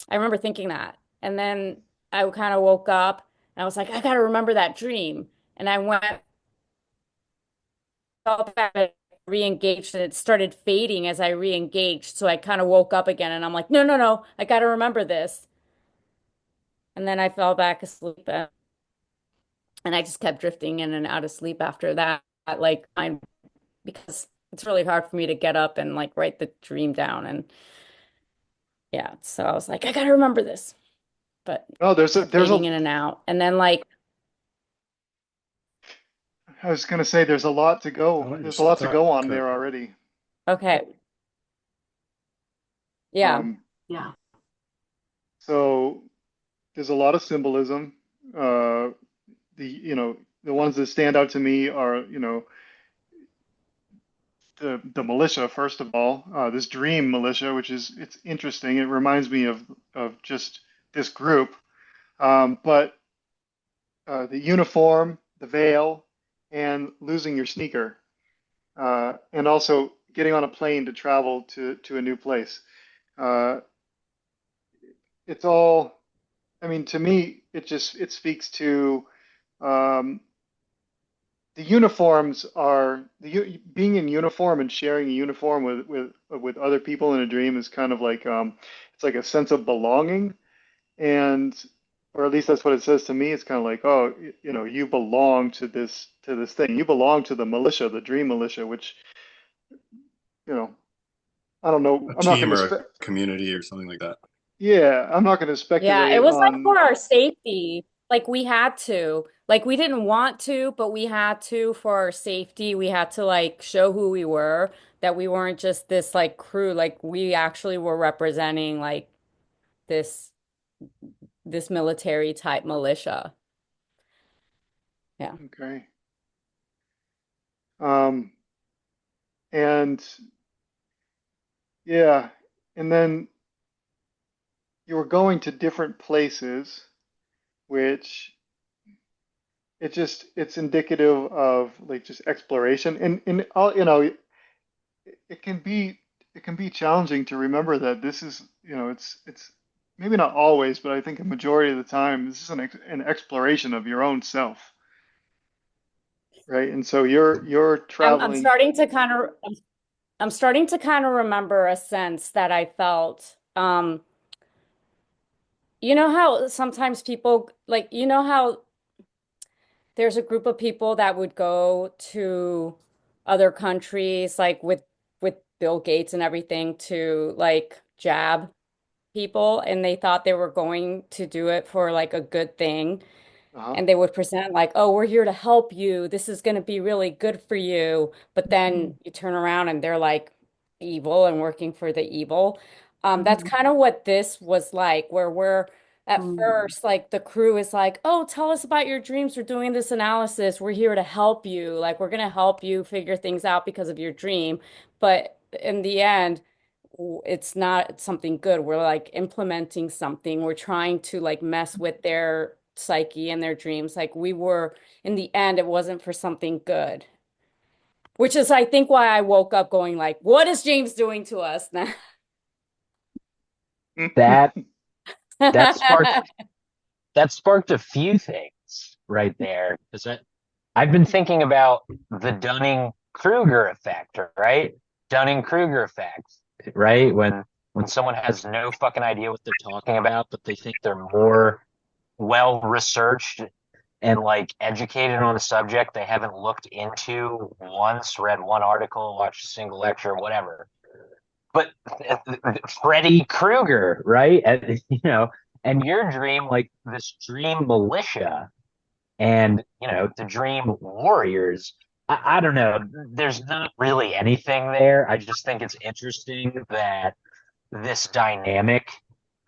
I remember thinking that. And then I kind of woke up and I was like, I gotta remember that dream. And I went felt back, re-engaged, and it started fading as I re-engaged. So I kind of woke up again and I'm like, no, no, no, I gotta remember this. And then I fell back asleep and I just kept drifting in and out of sleep after that. Like because it's really hard for me to get up and like write the dream down. And yeah, so I was like, I gotta remember this. But No, kept fading in and out. And then like I was gonna say there's a lot to go. Oh, your There's a lot to thought go on cut. there already. okay. Yeah. Um, Yeah. so there's a lot of symbolism. Uh, the ones that stand out to me are, the militia, first of all, this dream militia, it's interesting. It reminds me of just this group. But the uniform, the veil, and losing your sneaker, and also getting on a plane to travel to a new place. Uh, it's all, I mean, to me, it speaks to um, the uniforms are being in uniform and sharing a uniform with other people in a dream is kind of like it's like a sense of belonging, and or at least that's what it says to me. It's kind of like, oh, you belong to this thing. You belong to the militia, the dream militia, which you know I don't know. A I'm not going team to or a community or something like that. yeah, I'm not going to Yeah, it speculate was like on. for our safety. Like we had to. Like we didn't want to, but we had to for our safety. We had to like show who we were, that we weren't just this like crew. Like we actually were representing like this this military type militia. Yeah. Okay. Um, and yeah, and then you were going to different places, which it's indicative of like just exploration, and all it can be challenging to remember that this is it's maybe not always, but I think a majority of the time this is an exploration of your own self, right? And so you're I'm traveling. starting to kind of I'm starting to kind of remember a sense that I felt. You know how sometimes people like how there's a group of people that would go to other countries like with Bill Gates and everything to like jab people and they thought they were going to do it for like a good thing Uh-huh. and they would present like, oh, we're here to help you. This is going to be really good for you. But then you turn around and they're like evil and working for the evil. That's Mhm. kind of what this was like, where we're at Mm. first, like the crew is like, oh, tell us about your dreams. We're doing this analysis. We're here to help you. Like, we're going to help you figure things out because of your dream. But in the end, it's not something good. We're like implementing something. We're trying to like mess with their psyche and their dreams. Like we were, in the end, it wasn't for something good. Which is, I think, why I woke up going like, what is James doing to us now? That that sparked that sparked a few things right there. Because I've been thinking about the Dunning-Kruger effect, right? Dunning-Kruger effect, right? When someone has no fucking idea what they're talking about, but they think they're more well researched and like educated on a subject they haven't looked into once, read one article, watched a single lecture, whatever. But Freddy Krueger, right? And, and your dream, like this dream militia and, the dream warriors. I don't know. There's not really anything there. I just think it's interesting that this dynamic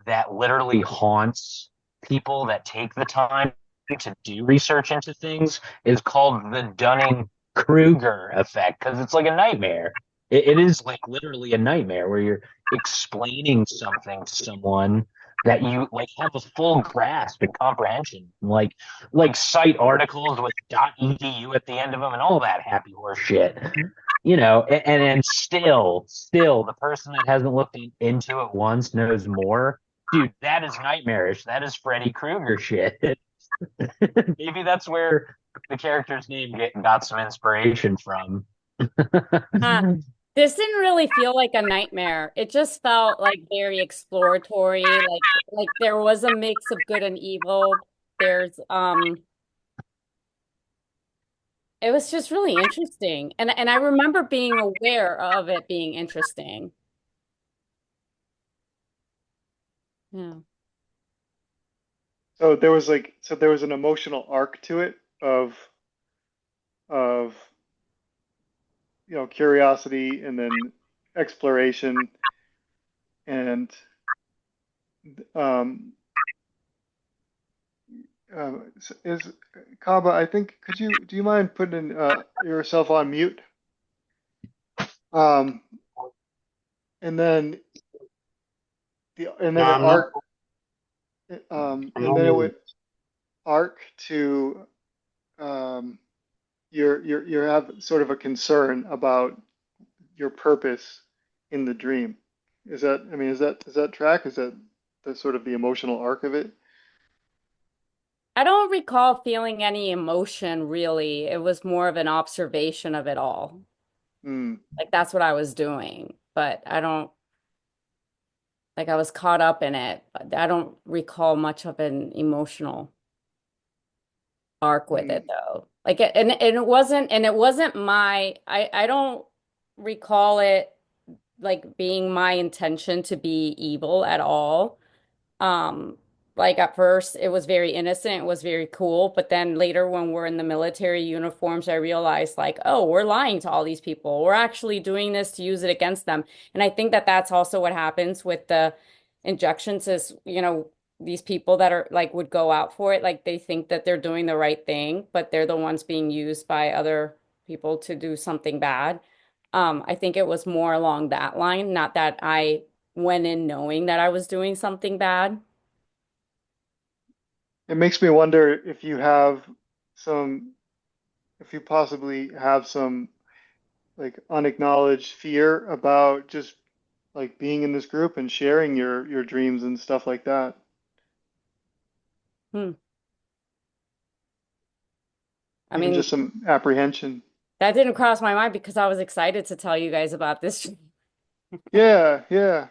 that literally haunts people that take the time to do research into things is called the Dunning-Kruger effect because it's like a nightmare. It is like literally a nightmare where you're explaining something to someone that you like have a full grasp and comprehension, like cite articles with .edu at the end of them and all that happy horse shit. And still the person that hasn't looked into it once knows more. Dude, that is nightmarish. That is Freddy Krueger shit. Maybe that's where the character's name got some inspiration from. Huh. This didn't really feel like a nightmare. It just felt like very exploratory, like there was a mix of good and evil. There's it was just really interesting. And I remember being aware of it being interesting. Yeah. So there was an emotional arc to it of curiosity and then exploration and um is Kaba, I think, do you mind putting yourself on mute? Um, and then No, it I'm not. arc I'm and not then it moving. would arc to um you have sort of a concern about your purpose in the dream. Is that track? Is that the sort of the emotional arc of it? I don't recall feeling any emotion really. It was more of an observation of it all. Hmm. Like that's what I was doing. But I don't like I was caught up in it. But I don't recall much of an emotional arc with it Hmm. though. And it wasn't my I don't recall it like being my intention to be evil at all. Um, like at first it was very innocent, it was very cool, but then later when we're in the military uniforms, I realized like, oh, we're lying to all these people. We're actually doing this to use it against them. And I think that that's also what happens with the injections is, these people that are like would go out for it, like they think that they're doing the right thing, but they're the ones being used by other people to do something bad. I think it was more along that line, not that I went in knowing that I was doing something bad. It makes me wonder if some, if you possibly have some like unacknowledged fear about just like being in this group and sharing your dreams and stuff like that. Hmm. I Even mean, just some apprehension. that didn't cross my mind because I was excited to tell you guys about this. Yeah, yeah.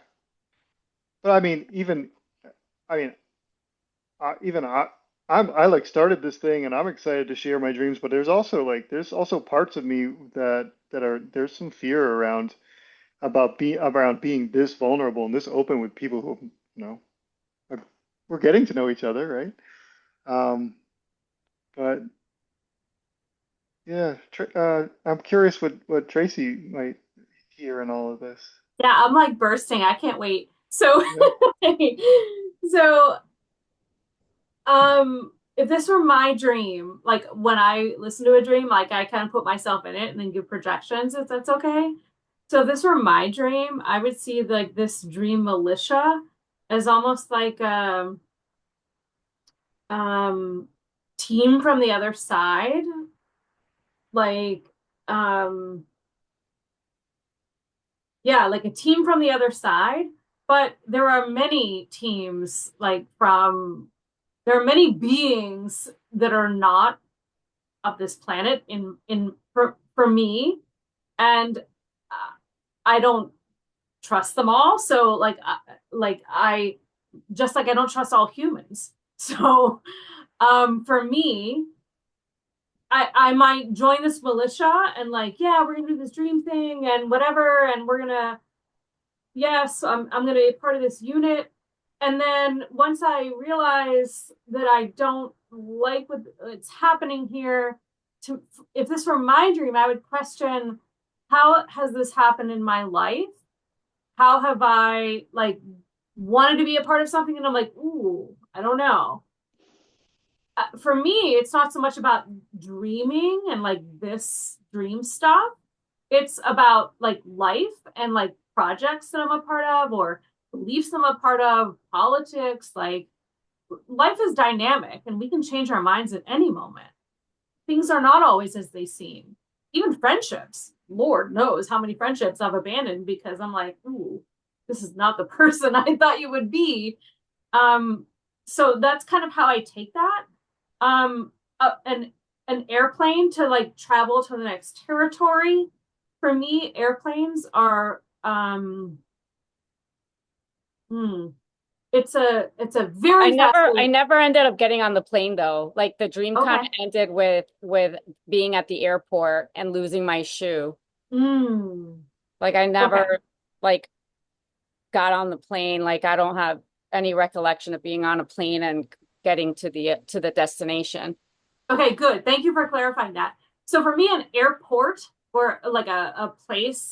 But I mean, even I like started this thing and I'm excited to share my dreams, but there's also parts of me there's some fear around being this vulnerable and this open with people who, you know, like, we're getting to know each other, right? Um, but yeah, I'm curious what Tracy might hear in all of this. Yeah, I'm like bursting. I can't wait. So, Yeah. so if this were my dream, like when I listen to a dream, like I kind of put myself in it and then give projections, if that's okay. So if this were my dream, I would see like this dream militia as almost like um team from the other side. Like um yeah, like a team from the other side. But there are many teams there are many beings that are not of this planet in for me, and I don't trust them all. So like I just like I don't trust all humans. So for me, I might join this militia and like, yeah, we're gonna do this dream thing and whatever, and we're gonna yes, I'm gonna be a part of this unit. And then once I realize that I don't like what's happening here, to if this were my dream, I would question how has this happened in my life? How have I like wanted to be a part of something and I'm like, ooh, I don't know. For me, it's not so much about dreaming and like this dream stuff. It's about like life and like projects that I'm a part of or beliefs I'm a part of, politics. Like life is dynamic and we can change our minds at any moment. Things are not always as they seem. Even friendships. Lord knows how many friendships I've abandoned because I'm like, ooh, this is not the person I thought you would be. Um, so that's kind of how I take that. Um, an airplane to like travel to the next territory. For me, airplanes are hmm, it's a very I fascinating. never ended up getting on the plane though. Like the dream kind Okay. of ended with being at the airport and losing my shoe. Mm, Like I okay. never like got on the plane. Like I don't have any recollection of being on a plane and getting to the destination. Okay, good. Thank you for clarifying that. So for me, an airport or like a place,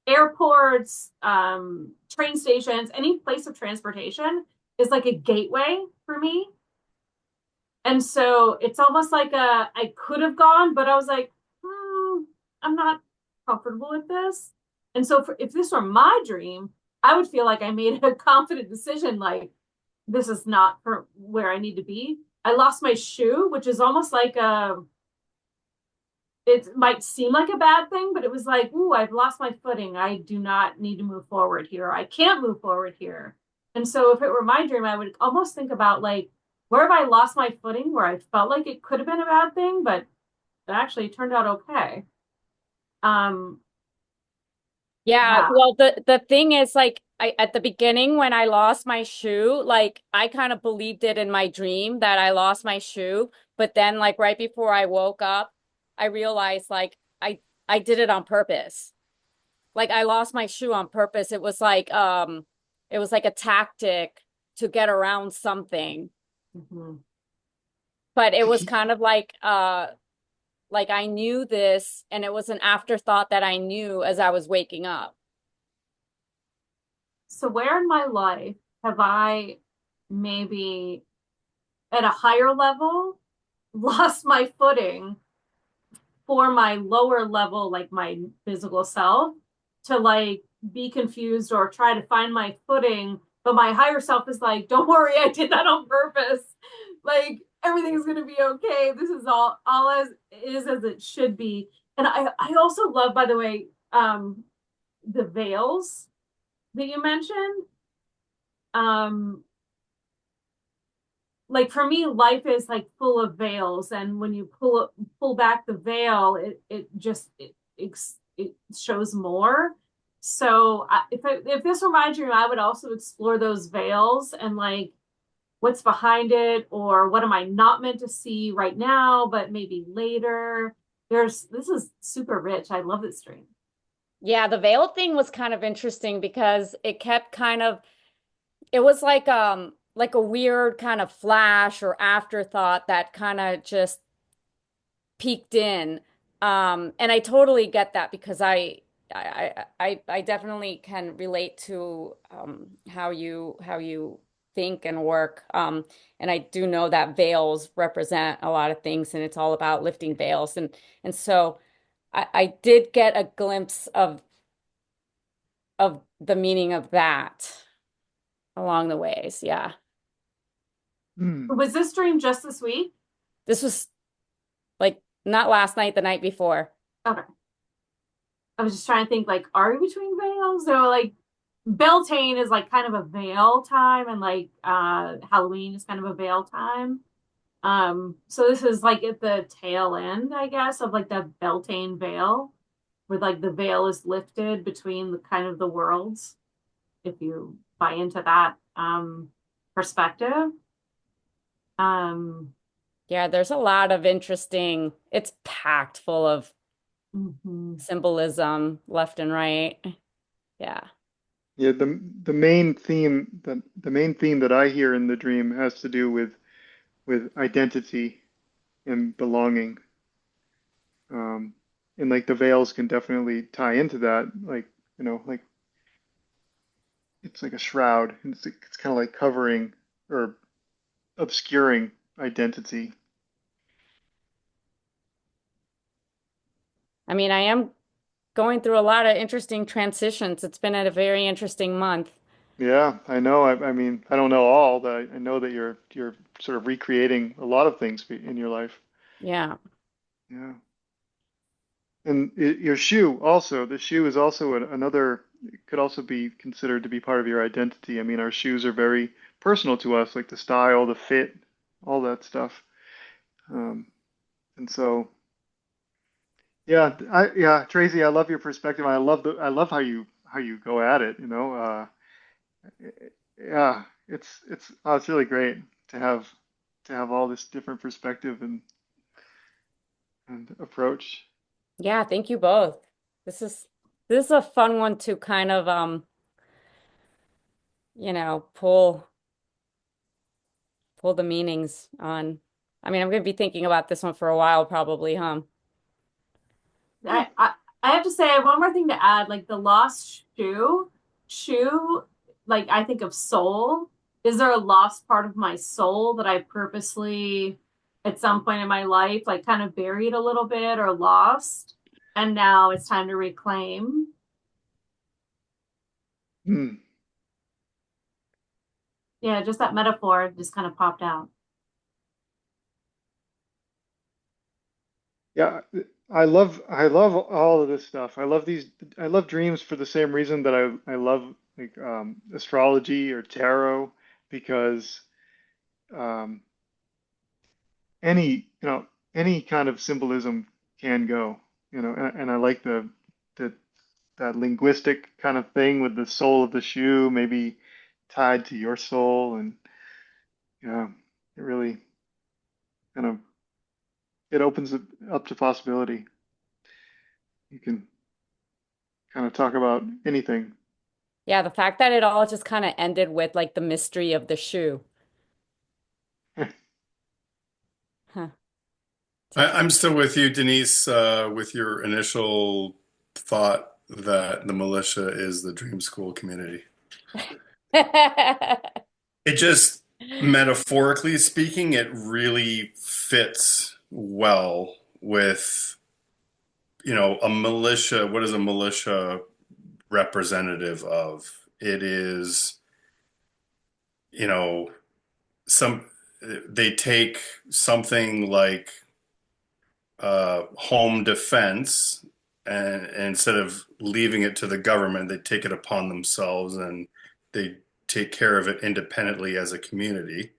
airports, train stations, any place of transportation is like a gateway for me. And so it's almost like I could have gone, but I was like, I'm not comfortable with this. And so if this were my dream, I would feel like I made a confident decision, like this is not for where I need to be. I lost my shoe, which is almost like it might seem like a bad thing, but it was like, ooh, I've lost my footing. I do not need to move forward here. I can't move forward here. And so if it were my dream, I would almost think about like, where have I lost my footing where I felt like it could have been a bad thing, but it actually turned out okay. Um, Yeah, yeah. well the thing is like I at the beginning when I lost my shoe, like I kind of believed it in my dream that I lost my shoe, but then like right before I woke up, I realized like I did it on purpose. Like I lost my shoe on purpose. It was like a tactic to get around something. Mhm. But it was kind of like I knew this and it was an afterthought that I knew as I was waking up. So where in my life have I maybe at a higher level lost my footing for my lower level, like my physical self, to like be confused or try to find my footing. But my higher self is like, don't worry, I did that on purpose. Like everything's gonna be okay. This is all as is as it should be. And I also love, by the way, the veils that you mentioned. Um, like for me, life is like full of veils, and when you pull back the veil, it shows more. So if this were my dream, I would also explore those veils and like what's behind it, or what am I not meant to see right now, but maybe later. This is super rich. I love this dream. Yeah, the veil thing was kind of interesting because it kept kind of it was like a weird kind of flash or afterthought that kind of just peeked in. And I totally get that because I definitely can relate to how you think and work. And I do know that veils represent a lot of things and it's all about lifting veils. And so I did get a glimpse of the meaning of that along the ways. Yeah. Hmm. Was this dream just this week? This was like not last night, the night before. Okay. I was just trying to think like, are we between veils? So like Beltane is like kind of a veil time, and like Halloween is kind of a veil time. So this is like at the tail end, I guess, of like the Beltane veil. where like the veil is lifted between the kind of the worlds, if you buy into that perspective. Um, Yeah, there's a lot of interesting, it's packed full of mhm. symbolism left and right. Yeah. Yeah, the main theme that I hear in the dream has to do with identity and belonging. Um, and like the veils can definitely tie into that. Like, like it's like a shroud. It's kind of like covering or obscuring identity. I mean, I am going through a lot of interesting transitions. It's been a very interesting month. Yeah, I know. I mean, I don't know all, but I know that you're sort of recreating a lot of things in your life. Yeah. Yeah. And your shoe also, the shoe is also another, it could also be considered to be part of your identity. I mean, our shoes are very personal to us, like the style, the fit, all that stuff. Um, and so, yeah, Tracy, I love your perspective. I love how you go at it, yeah, it's really great to have all this different perspective and approach. Yeah, thank you both. This is this is a fun one to kind of pull the meanings on. I mean, I'm going to be thinking about this one for a while probably, huh? Yeah. I have to say, I have one more thing to add. Like the lost shoe, like I think of soul. Is there a lost part of my soul that I purposely, at some point in my life, like kind of buried a little bit or lost, and now it's time to reclaim? Hmm. Yeah, just that metaphor just kind of popped out. Yeah, I love all of this stuff. I love dreams for the same reason that I love like astrology or tarot because um any, any kind of symbolism can go, and I like the that linguistic kind of thing with the sole of the shoe maybe tied to your soul and yeah, it really kind of it opens it up to possibility. You can kind of talk about anything. Yeah, the fact that it all just kind of ended with like the mystery of the shoe. Huh. Take I'm still with you, Denise, with your initial thought that the militia is the Dream School community. it. It just, metaphorically speaking, it really fits well with, a militia. What is a militia representative of? It is, you know, some, they take something like home defense, and instead of leaving it to the government, they take it upon themselves and they take care of it independently as a community.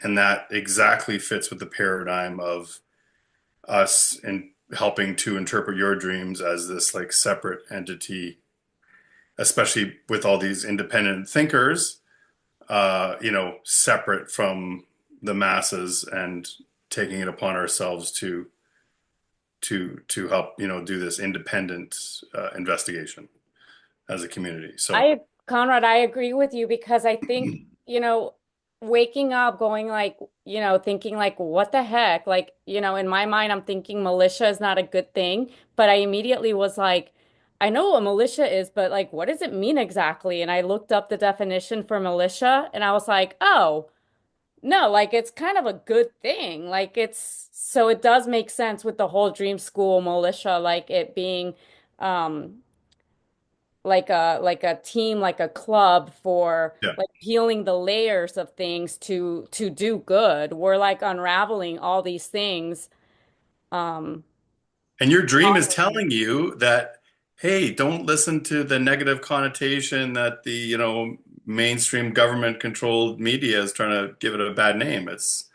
And that exactly fits with the paradigm of us in helping to interpret your dreams as this like separate entity, especially with all these independent thinkers, separate from the masses and taking it upon ourselves to help do this independent investigation as a community. So Conrad, I agree with you because I think, waking up going like, thinking like, what the heck? Like, in my mind, I'm thinking militia is not a good thing, but I immediately was like, I know what militia is, but like, what does it mean exactly? And I looked up the definition for militia and I was like, oh, no, like it's kind of a good thing. Like so it does make sense with the whole Dream School militia, like it being, um, like a team, like a club for yeah, like peeling the layers of things to do good. We're like unraveling all these things. Um, and your dream is telling you that, hey, don't listen to the negative connotation that the mainstream government controlled media is trying to give it a bad name. It's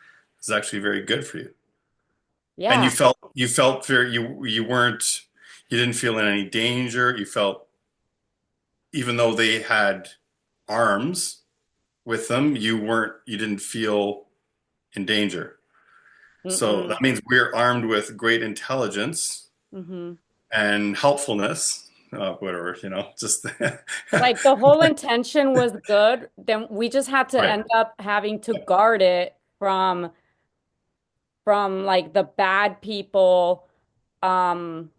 actually very good for you. And yeah. you felt very, you weren't, You didn't feel in any danger. You felt, even though they had arms with them, you didn't feel in danger. So Mm-mm. that means we're armed with great intelligence Hmm. and helpfulness, whatever, just Like the whole intention was good, then we just had to right. end up having to guard it from like the bad people um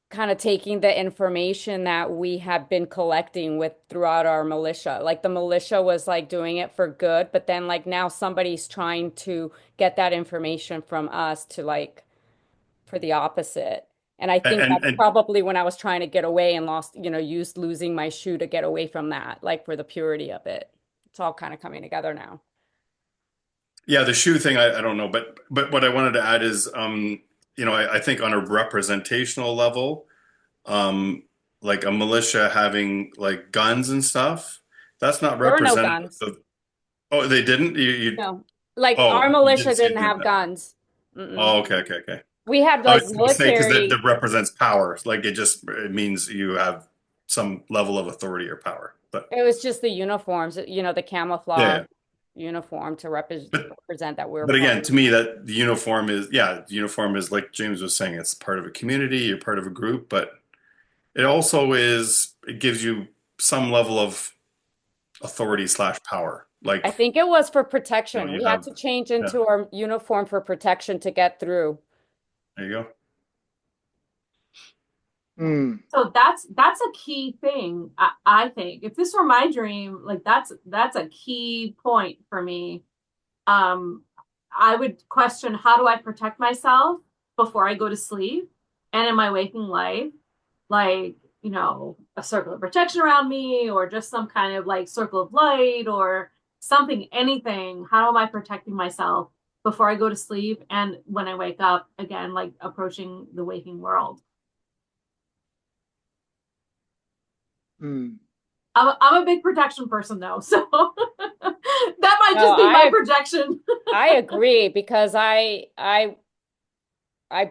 kind of taking the information that we had been collecting with throughout our militia. Like the militia was like doing it for good, but then like now somebody's trying to get that information from us to like for the opposite. And I think And that's probably when I was trying to get away and lost, used losing my shoe to get away from that, like for the purity of it. It's all kind of coming together now. yeah, the shoe thing, I don't know, but what I wanted to add is, I think on a representational level, um, like a militia having like guns and stuff, that's not There were no representative guns. of. Oh, they didn't? No. Like our Oh, you militia didn't see didn't it doing have that. guns. Mm-mm. Oh, okay, okay, okay. We had I was like going to say because that military. represents power. Like it means you have some level of authority or power. But It was just the uniforms, the yeah, camouflage yeah. uniform to But represent that we were but part again, of to me, that the uniform is like James was saying, it's part of a community, you're part of a group, but it gives you some level of authority slash power. I Like, think it was for protection. you We had have, to change yeah, into our uniform for protection to get through. there you go. Yeah. Hmm. So that's a key thing, I think. If this were my dream, like that's a key point for me. Um, I would question, how do I protect myself before I go to sleep and in my waking life? Like, a circle of protection around me, or just some kind of like circle of light or something, anything. How am I protecting myself before I go to sleep and when I wake up again, like approaching the waking world? Hmm. I'm a big protection person though, so that might No, just be my projection. I agree because I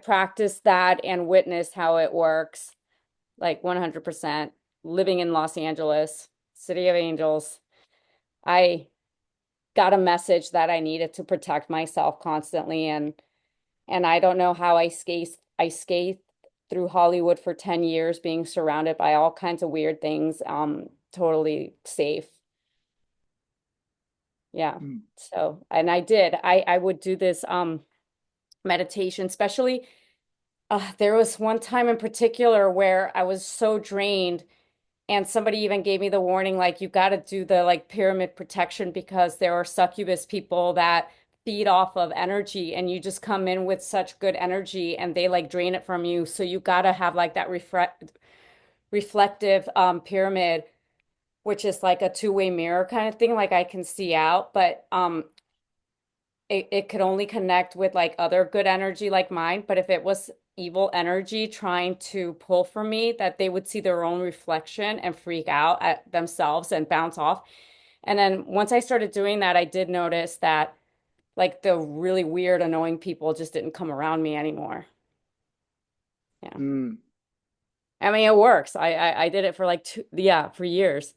practiced that and witnessed how it works, like 100%. Living in Los Angeles, City of Angels, I got a message that I needed to protect myself constantly, and I don't know how I skate through Hollywood for 10 years being surrounded by all kinds of weird things, totally safe. Yeah. Hmm. So, and I would do this meditation, especially there was one time in particular where I was so drained, and somebody even gave me the warning, like, you got to do the like pyramid protection because there are succubus people that feed off of energy, and you just come in with such good energy and they like drain it from you. So you got to have like that reflective pyramid, which is like a two-way mirror kind of thing, like I can see out, but it could only connect with like other good energy like mine. But if it was evil energy trying to pull from me, that they would see their own reflection and freak out at themselves and bounce off. And then once I started doing that, I did notice that like the really weird, annoying people just didn't come around me anymore. Yeah. Hmm. I mean, it works. I did it for like yeah, for years.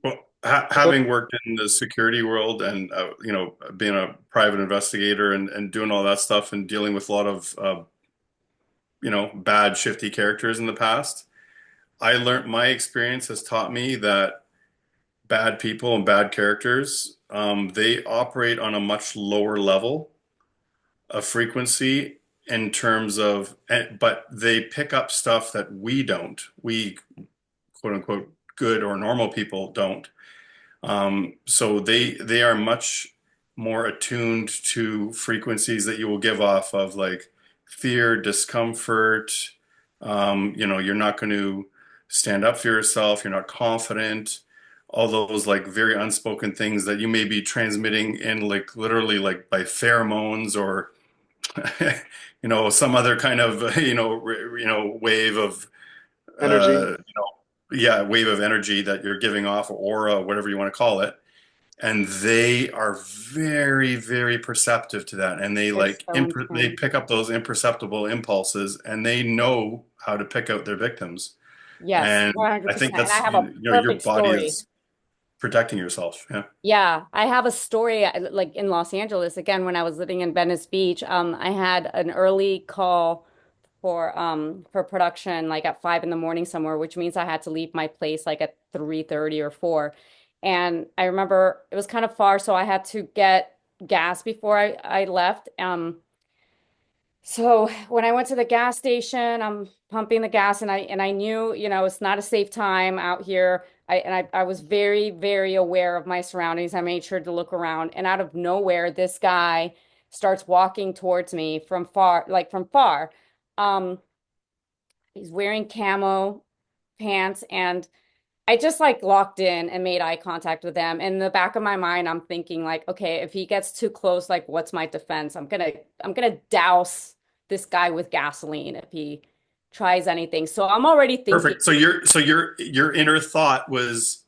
Well, having worked in the security world and being a private investigator and doing all that stuff and dealing with a lot of bad shifty characters in the past, my experience has taught me that bad people and bad characters, they operate on a much lower level of frequency in terms of, but they pick up stuff that we quote unquote good or normal people don't. So they are much more attuned to frequencies that you will give off of, like fear, discomfort. You're not going to stand up for yourself. You're not confident. All those like very unspoken things that you may be transmitting in like literally like by pheromones or some other kind of wave of Energy. yeah, wave of energy that you're giving off, or aura, whatever you want to call it. and they are very, very perceptive to that, and they They're like so they intense. pick up those imperceptible impulses, and they know how to pick out their victims. Yes, And I think 100%. And I that's, have a your perfect body story. is protecting yourself. Yeah. Yeah, I have a story like in Los Angeles again when I was living in Venice Beach. I had an early call for production like at 5 in the morning somewhere, which means I had to leave my place like at 3:30 or 4. And I remember it was kind of far, so I had to get gas before I left. So when I went to the gas station, I'm pumping the gas and I knew, it's not a safe time out here. I was very, very aware of my surroundings. I made sure to look around and out of nowhere, this guy starts walking towards me from far, like from far. Um, he's wearing camo pants and I just like locked in and made eye contact with him. In the back of my mind, I'm thinking like, okay, if he gets too close, like what's my defense? I'm gonna douse this guy with gasoline if he tries anything. So I'm already thinking, Perfect. So your inner thought was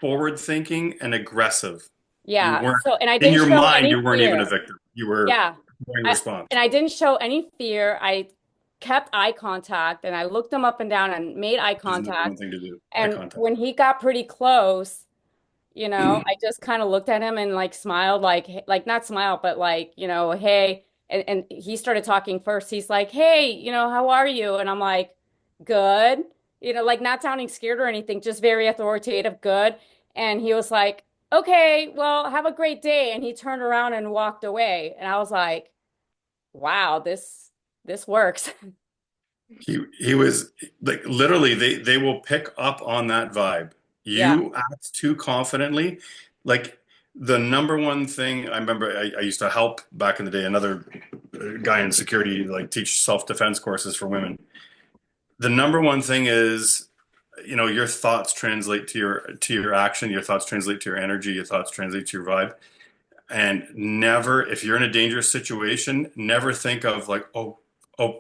forward thinking and aggressive. You yeah. weren't So and I in didn't your show mind, any you weren't even a fear. victim. You were Yeah. in response. And I didn't show any fear. I kept eye contact and I looked him up and down and made eye Which is the number one contact. thing to do. Eye And contact. when he got pretty close, I just kind of looked at him and like smiled, like not smiled, but like, hey. And he started talking first. He's like, hey, how are you? And I'm like, good. Like not sounding scared or anything, just very authoritative, good. And he was like, okay, well, have a great day. And he turned around and walked away. And I was like, wow, this works. He was like, literally, they will pick up on that vibe. Yeah. You act too confidently. Like, the number one thing I remember, I used to help back in the day, another guy in security, like teach self-defense courses for women. The number one thing is, your thoughts translate to your action, your thoughts translate to your energy, your thoughts translate to your vibe. And never, if you're in a dangerous situation, never think of like, oh,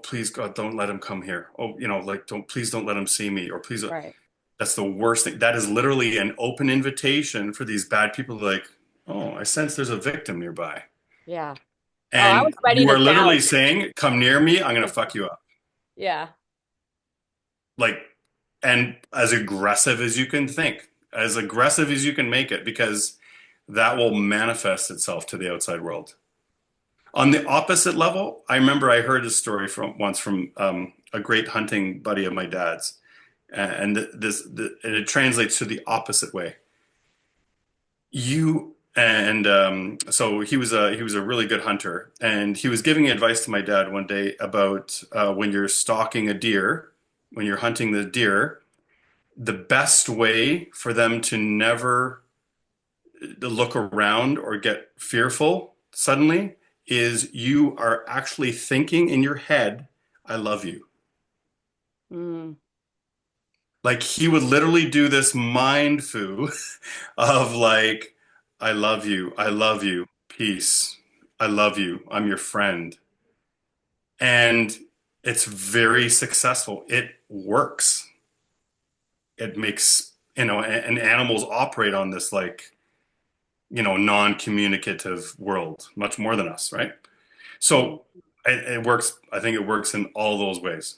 please God, don't let him come here. Oh, like, please don't let him see me, or please. Right. That's the worst thing. That is literally an open invitation for these bad people to like, oh, I sense there's a victim nearby. Yeah. Oh, I was And ready you to are literally douse. saying, come near me, I'm going to fuck you up. Yeah. Like, and as aggressive as you can think, as aggressive as you can make it, because that will manifest itself to the outside world. On the opposite level, I remember I heard a story from a great hunting buddy of my dad's, and and it translates to the opposite way. So he was a really good hunter, and he was giving advice to my dad one day about when you're stalking a deer, when you're hunting the deer, the best way for them to never look around or get fearful suddenly is you are actually thinking in your head, I love you. Mm. Like, he would literally do this mind foo of like, I love you, peace, I love you, I'm your friend. And it's very successful. It works. It makes, and animals operate on this like, non-communicative world much more than us, right? Mm. So it works. I think it works in all those ways.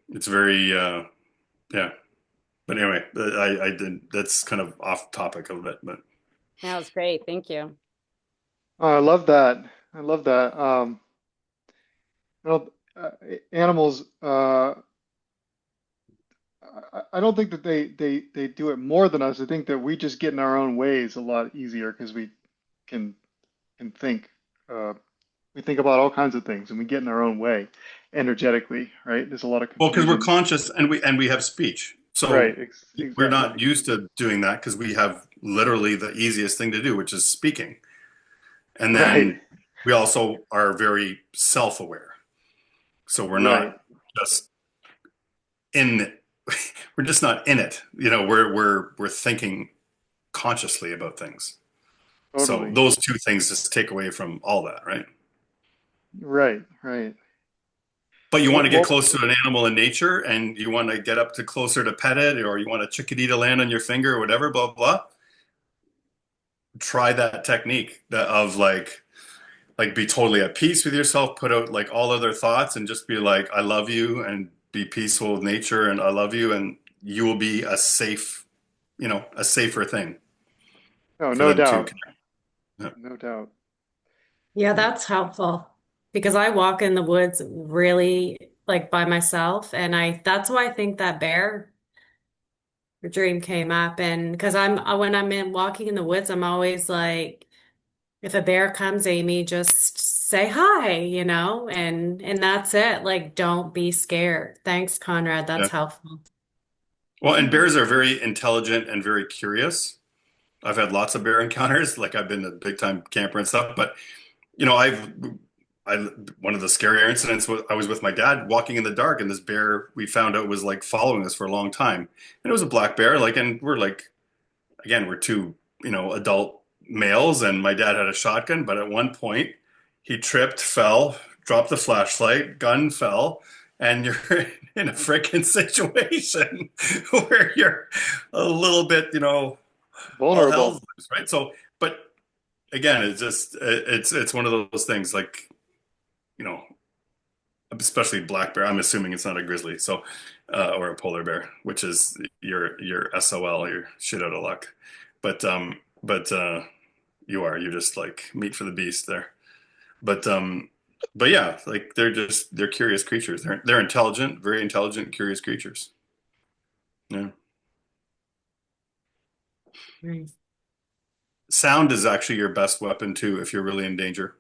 It's very, yeah. But anyway, I did. That's kind of off topic a little bit, but That was great. Thank you. Oh, I love that. I love that. Well, animals. I don't think that they do it more than us. I think that we just get in our own ways a lot easier because we can can think. Uh, we think about all kinds of things and we get in our own way energetically, right? There's a lot of well, because we're confusion. conscious and we have speech, Right, so we're exactly. not used to doing that because we have literally the easiest thing to do, which is speaking. And Right, then we also are very self-aware, so we're right. not just in it. We're just not in it. We're thinking consciously about things. So Totally. those two things just take away from all that, right? Right, right. But you want to get Well, close to an animal in nature, and you want to get up to closer to pet it, or you want a chickadee to land on your finger, or whatever, blah blah. try that technique of like be totally at peace with yourself, put out like all other thoughts and just be like, I love you and be peaceful with nature and I love you and you will be a safe, a safer thing Oh, for no them to doubt. connect. Yeah. No doubt. Yeah, that's helpful because I walk in the woods really like by myself, and I that's why I think that bear dream came up. And because when I'm in walking in the woods, I'm always like, if a bear comes, Amy, just say hi, and that's it. Like, don't be scared. Thanks, Conrad. That's Yeah. helpful. Well, and bears are very intelligent and very curious. I've had lots of bear encounters, like I've been a big time camper and stuff, but you know, I one of the scarier incidents was I was with my dad walking in the dark, and this bear we found out was like following us for a long time, and it was a black bear. Like, and we're like, again, we're two, adult males, and my dad had a shotgun, but at one point he tripped, fell, dropped the flashlight, gun fell, and you're in a freaking situation where you're a little bit, all hell's Vulnerable. loose, right? So, but again, it's one of those things like, you know, especially black bear. I'm assuming it's not a grizzly, so or a polar bear, which is your SOL, your shit out of luck. But you're just like meat for the beast there. But but yeah, like they're curious creatures. They're intelligent, very intelligent, curious creatures. Yeah. Nice. Sound is actually your best weapon too if you're really in danger.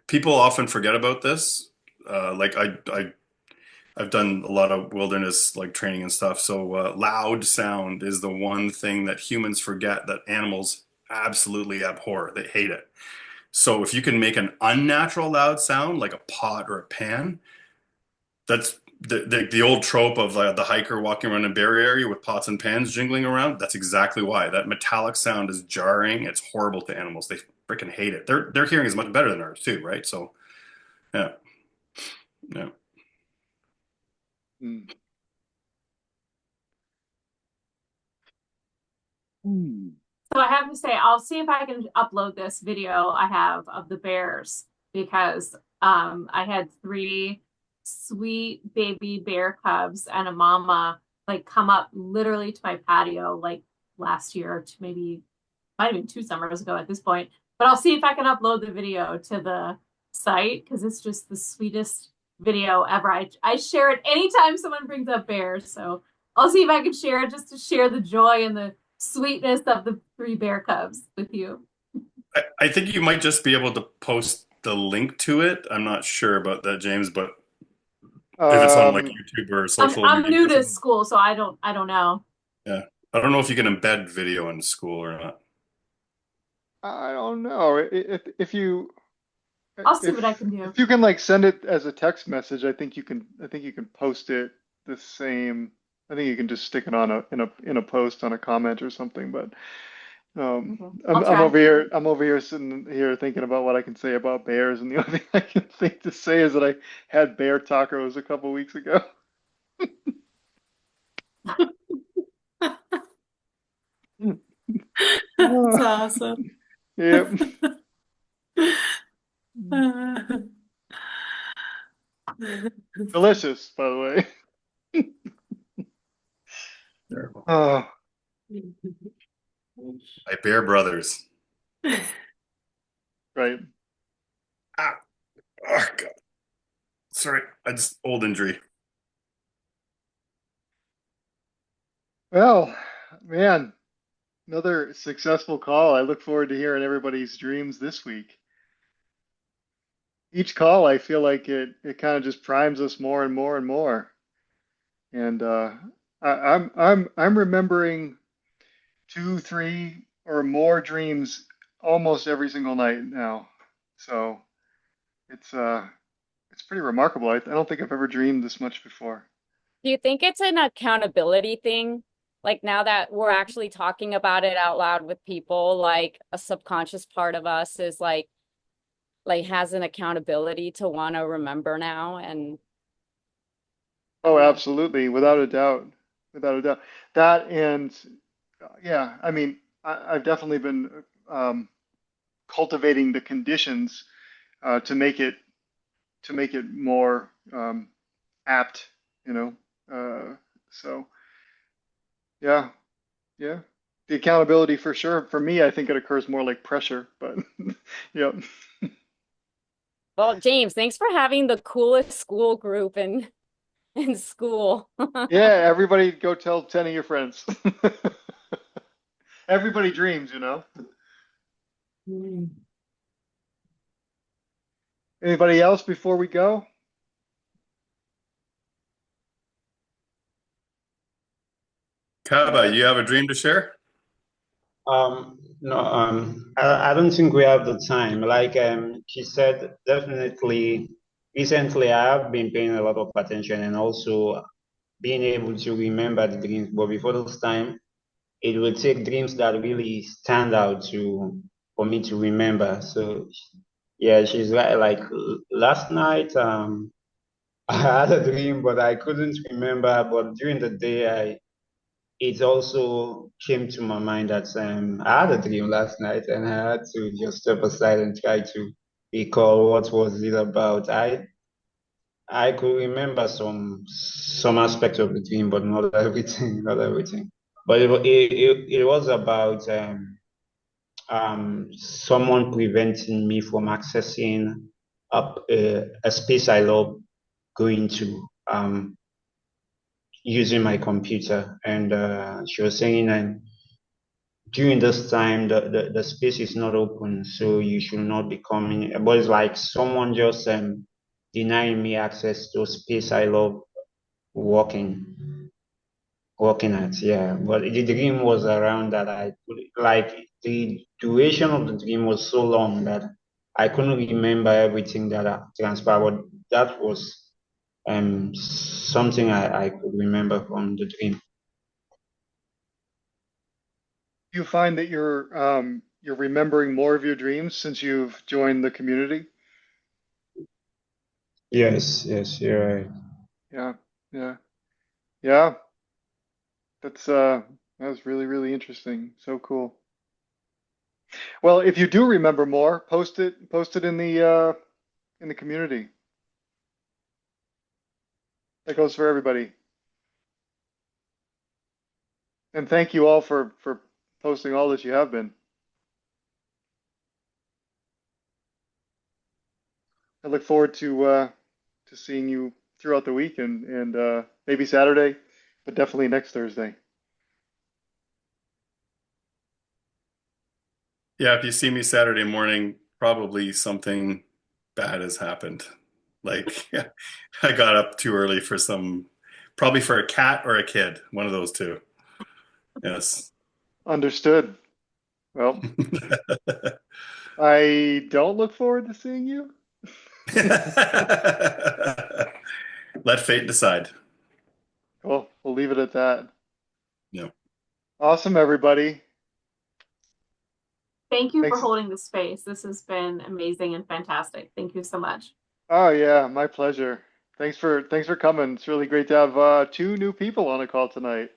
People often forget about this. Like I've done a lot of wilderness like training and stuff. So loud sound is the one thing that humans forget that animals absolutely abhor. They hate it. So if you can make an unnatural loud sound like a pot or a pan, that's the old trope of the hiker walking around a bear area with pots and pans jingling around. That's exactly why. That metallic sound is jarring. It's horrible to animals. They freaking hate it. Their hearing is much better than ours too, right? So yeah, yeah. Hmm. Hmm. So I have to say, I'll see if I can upload this video I have of the bears because I had three sweet baby bear cubs and a mama like come up literally to my patio like last year, to maybe might have been 2 summers ago at this point. But I'll see if I can upload the video to the site because it's just the sweetest video ever. I share it anytime someone brings up bears. So I'll see if I can share it just to share the joy and the sweetness of the three bear cubs with you. I think you might just be able to post the link to it. I'm not sure about that, James, but if it's on like Um, YouTube or I'm social I'm media new or to something. school, so I don't know. Yeah. I don't know if you can embed video in school or not. I don't know. I'll see what I can do. If you can like send it as a text message, I think you can post it the same. I think you can just stick it on a post on a comment or something. But Okay. I'll try. I'm over here sitting here thinking about what I can say about bears, and the only thing I can think to say is that I had bear tacos a couple weeks ago. That's awesome. Yep. Delicious, by the way. Terrible. Oh, My bear brothers. right. Ah, oh God. Sorry, I just old injury. Well, man, another successful call. I look forward to hearing everybody's dreams this week. Each call, I feel like it kind of just primes us more and more and more. And I'm remembering two, three, or more dreams almost every single night now. So it's it's pretty remarkable. I don't think I've ever dreamed this much before. Do you think it's an accountability thing? Like now that we're actually talking about it out loud with people, like a subconscious part of us is like has an accountability to want to remember now. And I Oh, don't know. absolutely, without a doubt, without a doubt. That and yeah, I mean, I've definitely been cultivating the conditions to make it more apt, you know. So yeah, yeah. The accountability for sure. For me, I think it occurs more like pressure, but yeah. Well, James, thanks for having the coolest school group in school. Yeah, everybody go tell 10 of your friends. Everybody dreams, you know. Mm. Anybody else before we go? All Kaba, right. you have a dream to share? No, I don't think we have the time. Like she said, definitely recently I have been paying a lot of attention and also being able to remember the dreams. But before this time, it will take dreams that really stand out to for me to remember. So yeah, she's right. Like last night, I had a dream, but I couldn't remember. But during the day, it also came to my mind that I had a dream last night, and I had to just step aside and try to recall what was it about. I could remember some aspects of the dream, but not everything, not everything. But it was about someone preventing me from accessing up a space I love going to using my computer. And she was saying, during this time, the space is not open, so you should not be coming. But it's like someone just denying me access to a space I love working working at. Yeah, but the dream was around that like the duration of the dream was so long that I couldn't remember everything that transpired. But that was something I could remember from the dream. Do you find that you're remembering more of your dreams since you've joined the community? Yes, yes, you're right. Yeah, yeah, yeah. That was really, really interesting. So cool. Well, if you do remember more, post it in the community. That goes for everybody. And thank you all for posting all that you have been. I look forward to seeing you throughout the week and maybe Saturday, but definitely next Thursday. Yeah, if you see me Saturday morning, probably something bad has happened. Like I got up too early for probably for a cat or a kid, one of those two. Yes. Understood. Well, I don't look forward to seeing you. Let fate decide. Cool. We'll leave it at that. Yeah. Awesome, everybody. Thank you for Thanks. holding the space. This has been amazing and fantastic. Thank you so much. Oh yeah, my pleasure. Thanks for coming. It's really great to have two new people on a call tonight.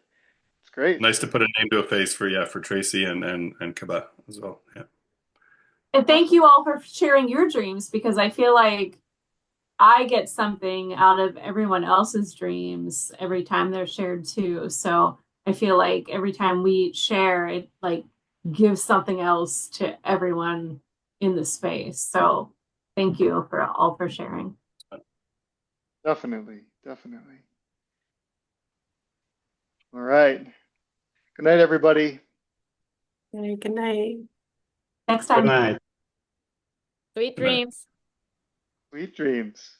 It's great. Nice to put a name to a face for Tracy and Kaba as well. Yeah. And thank you all for sharing your dreams because I feel like I get something out of everyone else's dreams every time they're shared too. So I feel like every time we share, it like gives something else to everyone in the space. So thank you for all for sharing. Definitely, definitely. All right. Good night, everybody. Good night. Next Good time. night. Sweet Good night. dreams. Sweet dreams.